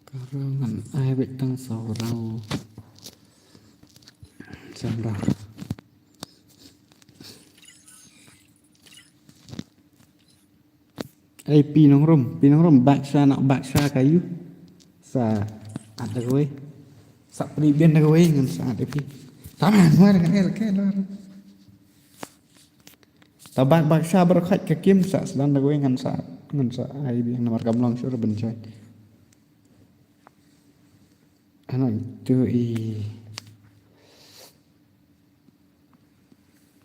karangan ai biết tăng sầu rau xem ra ai pinong rom baksa kayu sa ada gue sak pribian ada gue ngan sa ada pi Taman mar kan el ke lor. Tabak bak sabar khat ke kim sa sedan da gue ngan sa ai bi nomor kamlong sur ben coy. Ano itu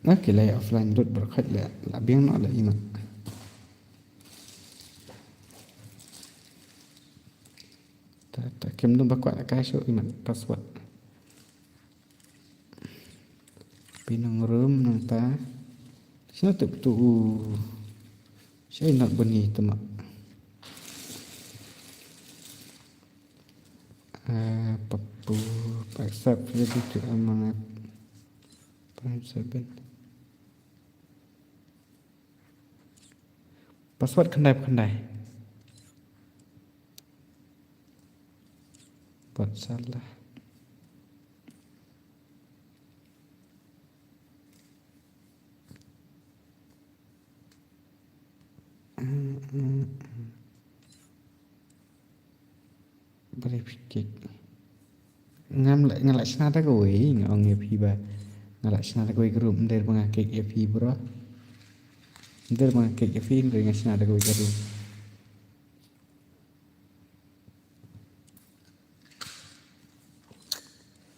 nó kỳ lệ offline rút bật khách là biến nó là im ạ ta kiếm nó bắt quả là cái số im ạ password pin nang room nang ta sino tu tu saya nak bunyi temak papu paksa jadi tu amanat 7 password kendai buat salah berfikir ngam lại sana ta gue ngong ye piba ngalak sana ta gue group der mengakik ye pi bro der mengakik ye pi der ngasana ta gue group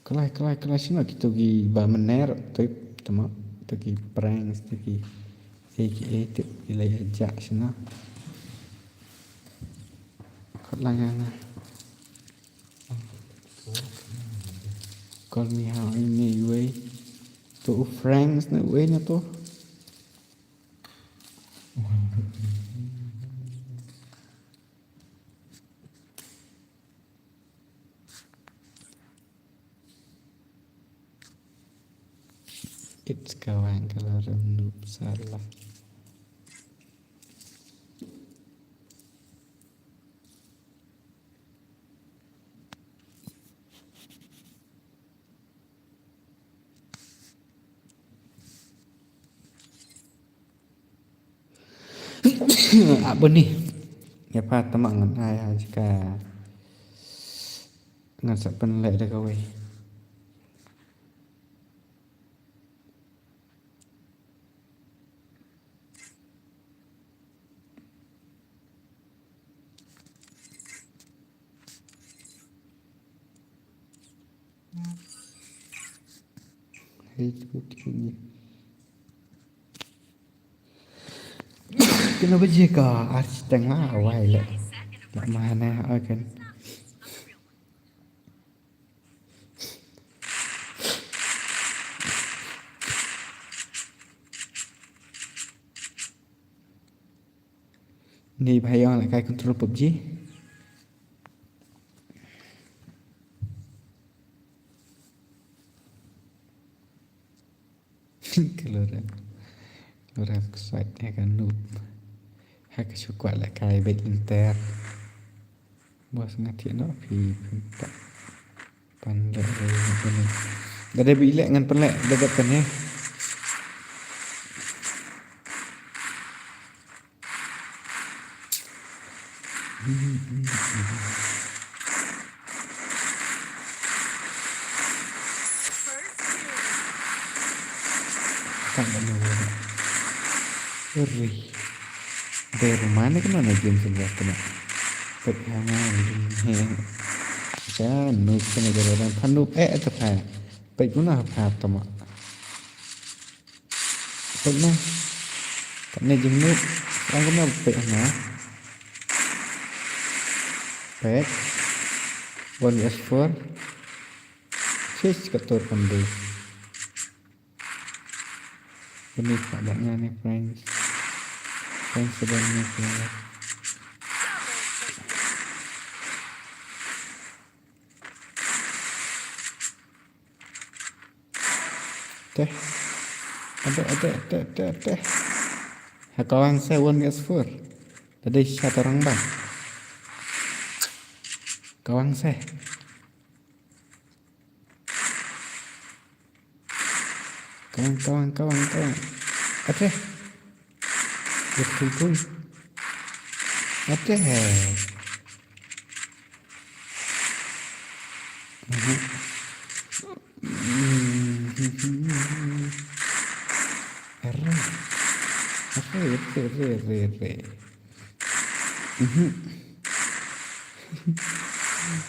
kelai sino kita gi ba mener tu tama tu gi pranks tu gi aka tu ilai ajak sino kelangan call me how ini way tu friends na way na tu it's kawan kalau renub salah apa nih ya pa temak ngan ai jika ngan sak penlek dah kau Facebook ini kenapa jika artis tengah awal le tak mana akan ni bayang lại cái control PUBG kalau orang site hay kan noob hay cái số quả lại cái bên inter bos ngati no pi tak pandai ni dah ada bilik dengan pelak dekat kan ya tak ada uri dari rumah ni kena nak game sebelah kena pertama ni kan noob kena jalan panup tu kan baik guna apa tama baik na tak nak game noob orang kena baik na baik 1s4 sis ketur pandu ini padanya nih friends sebenarnya teh ada kawan saya 1s4 tadi satu orang bang kawan saya kawan ada betul ada Re. Re.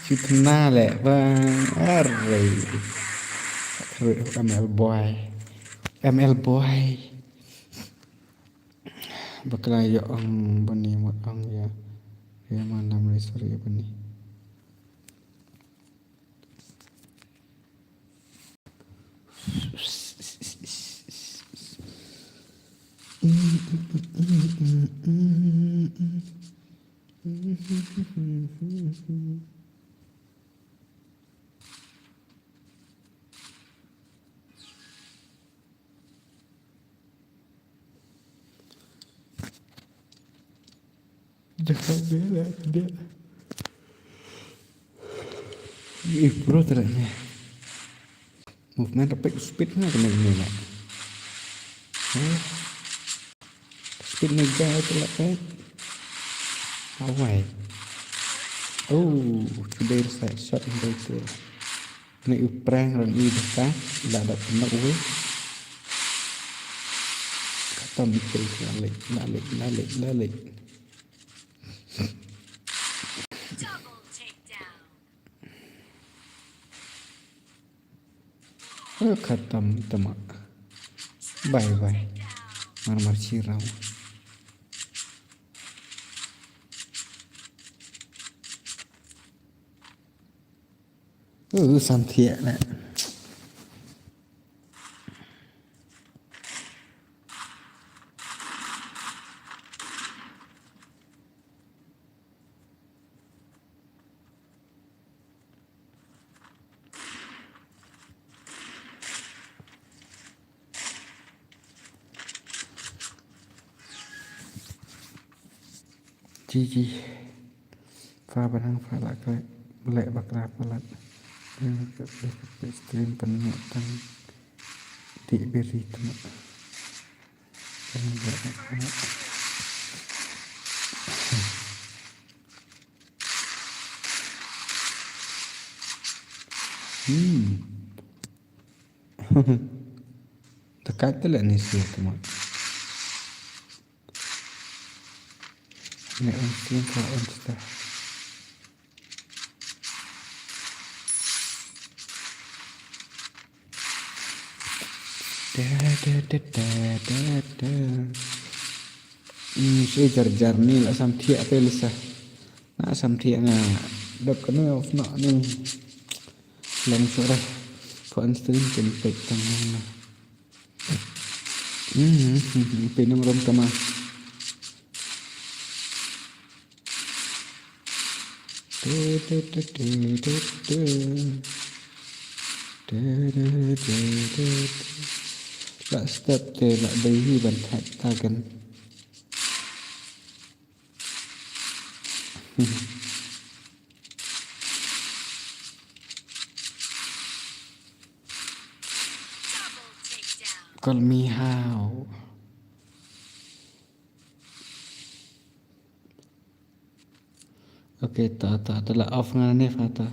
Chutna lẹ bang. Re. ML boy. ML boy. Bakla ya ang bani mo ang ya. Ya mana sorry bani. Jangan bela dia. Bro ternyata. Movement rapid speed na kena lah. Speed mega itu lah kan. Awai. Oh, today is like shot in the tail. Ini uprang ran ini dah tidak ada penak we. Kata mikir lalik. Double takedown. Khatam tamak. Bye. Mar sirau. Santia nak. Ji. Fa barang fa lah ke lek bakla palat. Ke stream penuh tang di beri tu. Dekat tu lah ni sih tu mak. Ni stream for Insta. Saya jar ni lah samtia apa lisa. Nak samtia na dap kena off nak ni. Lang suara. For stream tempat tangan. Pinam rom kama. Lak step ke lak bayi bantat tagan. Double takedown. Call me how. Okay, tak lah off dengan ni Fata.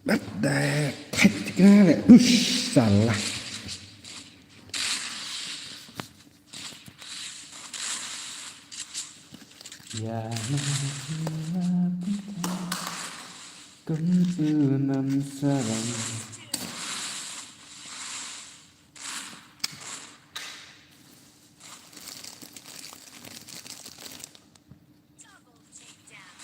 Dah kena le. Salah. Ya kunam sarang. Double takedown.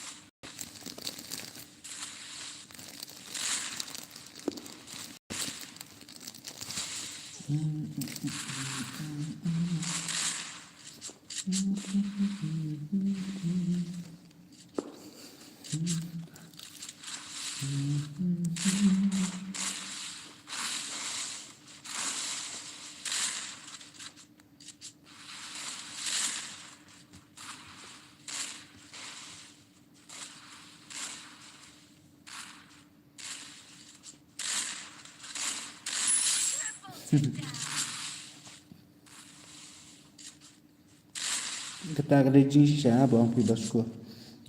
Kita kada jing siya bang pibas ko.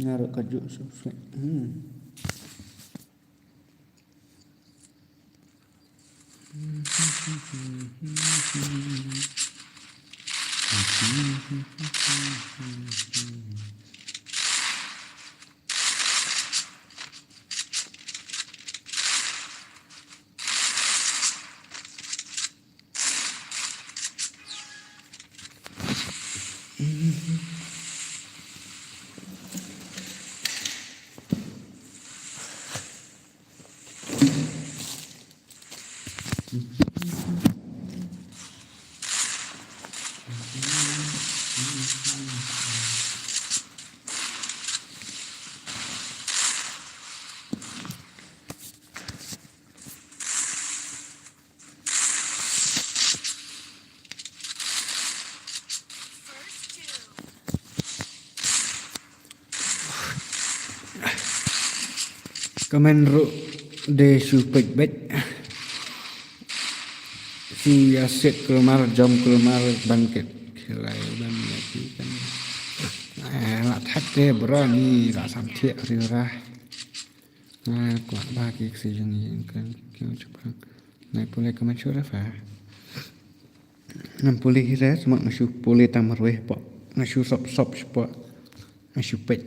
Ngarok kaju susah. First two. Kamen ro de supek bet. Si aset kelemar jam kelemar bangkit kelai dan lagi kan. Nak hati berani tak sampai riurah. Kuat bagi kesejangan kan kau coba naik pulih ke masyarakat fa. Nam pulih kita semua masuk pulih tamar weh pak masuk sop pak masuk pet.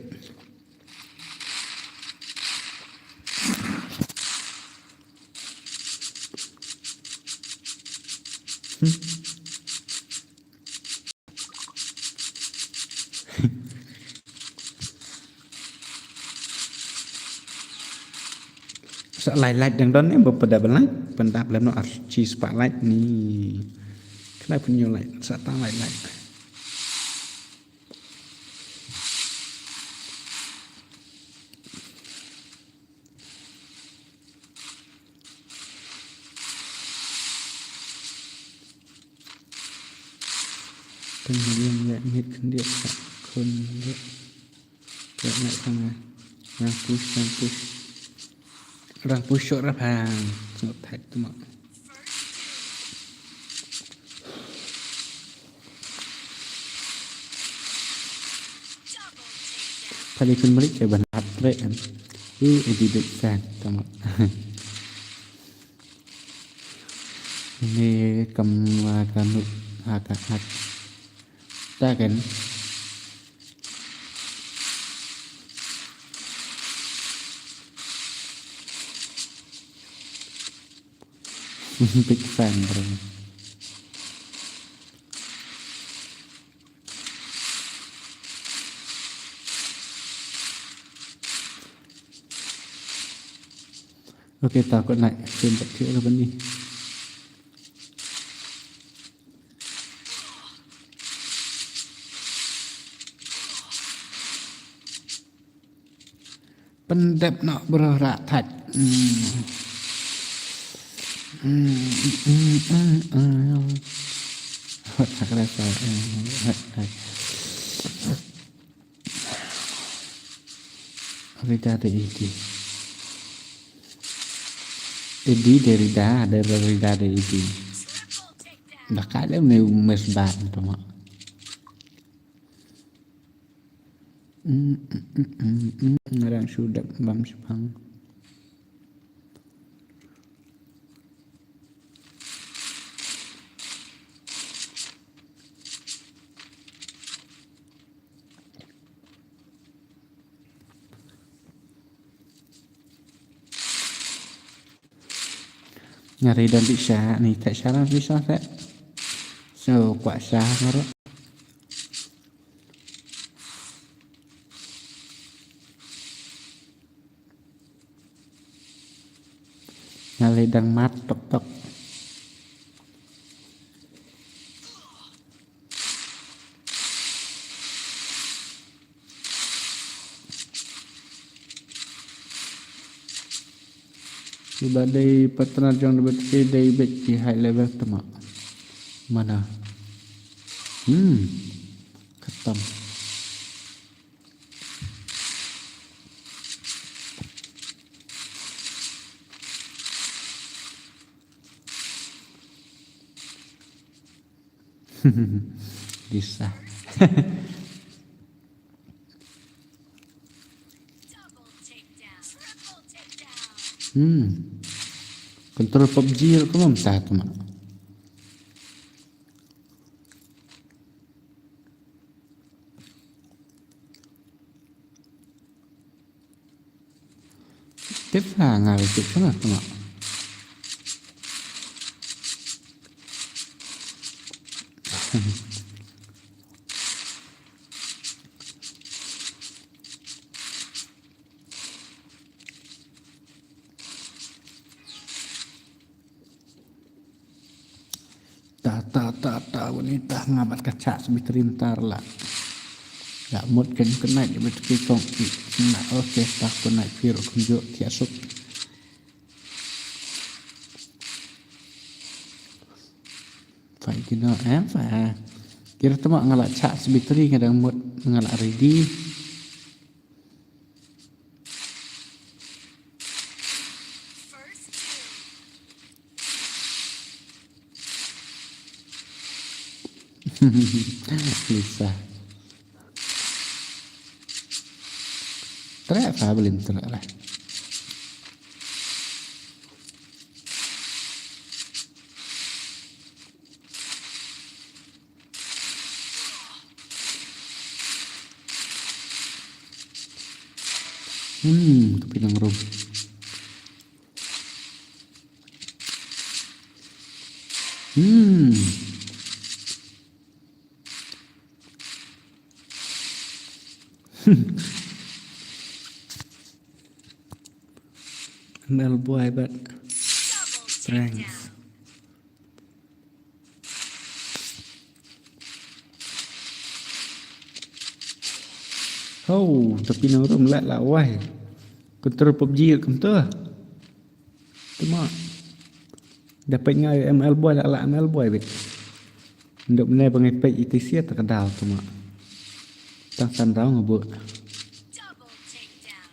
Light yang don ni berpada light pendap dalam no archi spotlight ni kenapa punya light satu light kemudian lihat ni dia kon dia nak sangat yang push orang push orang pang semut tak tu mak tadi kun balik ke bandar trek kan edit kan tamak ini kemakan agak tak kan big fan bro. Oke takut naik sempat kira apa ni pendap nak berat tak tak rasa Rida de Edi dari Rida de Edi dah kada ni mesbat tu mak ngarang sudah bam sepang nyari dan bisa ni tak salah bisa tak so kuat sah ngarok nyali dan mat tok Badai partner jong dapat day bet di high level temak. Mana? Ketam. Bisa. Double takedown. Triple takedown. Control PUBG ko mam sa temak. Kita ngal itu kan temak. Tak wanita ngabat kaca sebiterintar lah. Gak mood kan kena di betul kong nak oke tak kena piro kunjuk tiasuk. Phải kena phải kira temak ngalak cak sebiteri kadang mood ngalak ready. First two. Lisa. Terak apa belum terak lah. Kepinang rum. Mel boy but Double strength. takedown. Oh, tapi nang rum lat lah wai. Control PUBG kem tu. Temak. Dapat ngai ML boy lah ML boy bet. Ndok menai bangai pek ITC terkedal temak. Tang sandau ngebuk. Double takedown.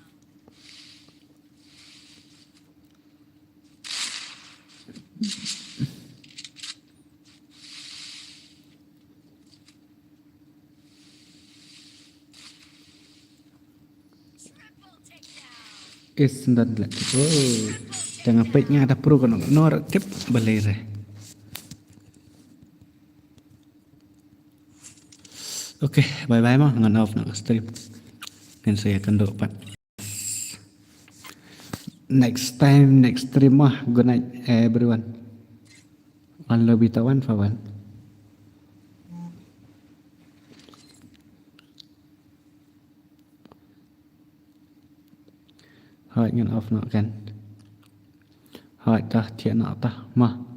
Triple takedown. Sendan lah. Oh. Jangan peknya ada pro kan nor tip balere. Oke, bye-bye mah ngan off nak stream. Dan saya akan dapat next time next stream mah good night everyone. One love bitawan fawan. Hai ngan off nak kan. Hai tah tiak nak tah mah.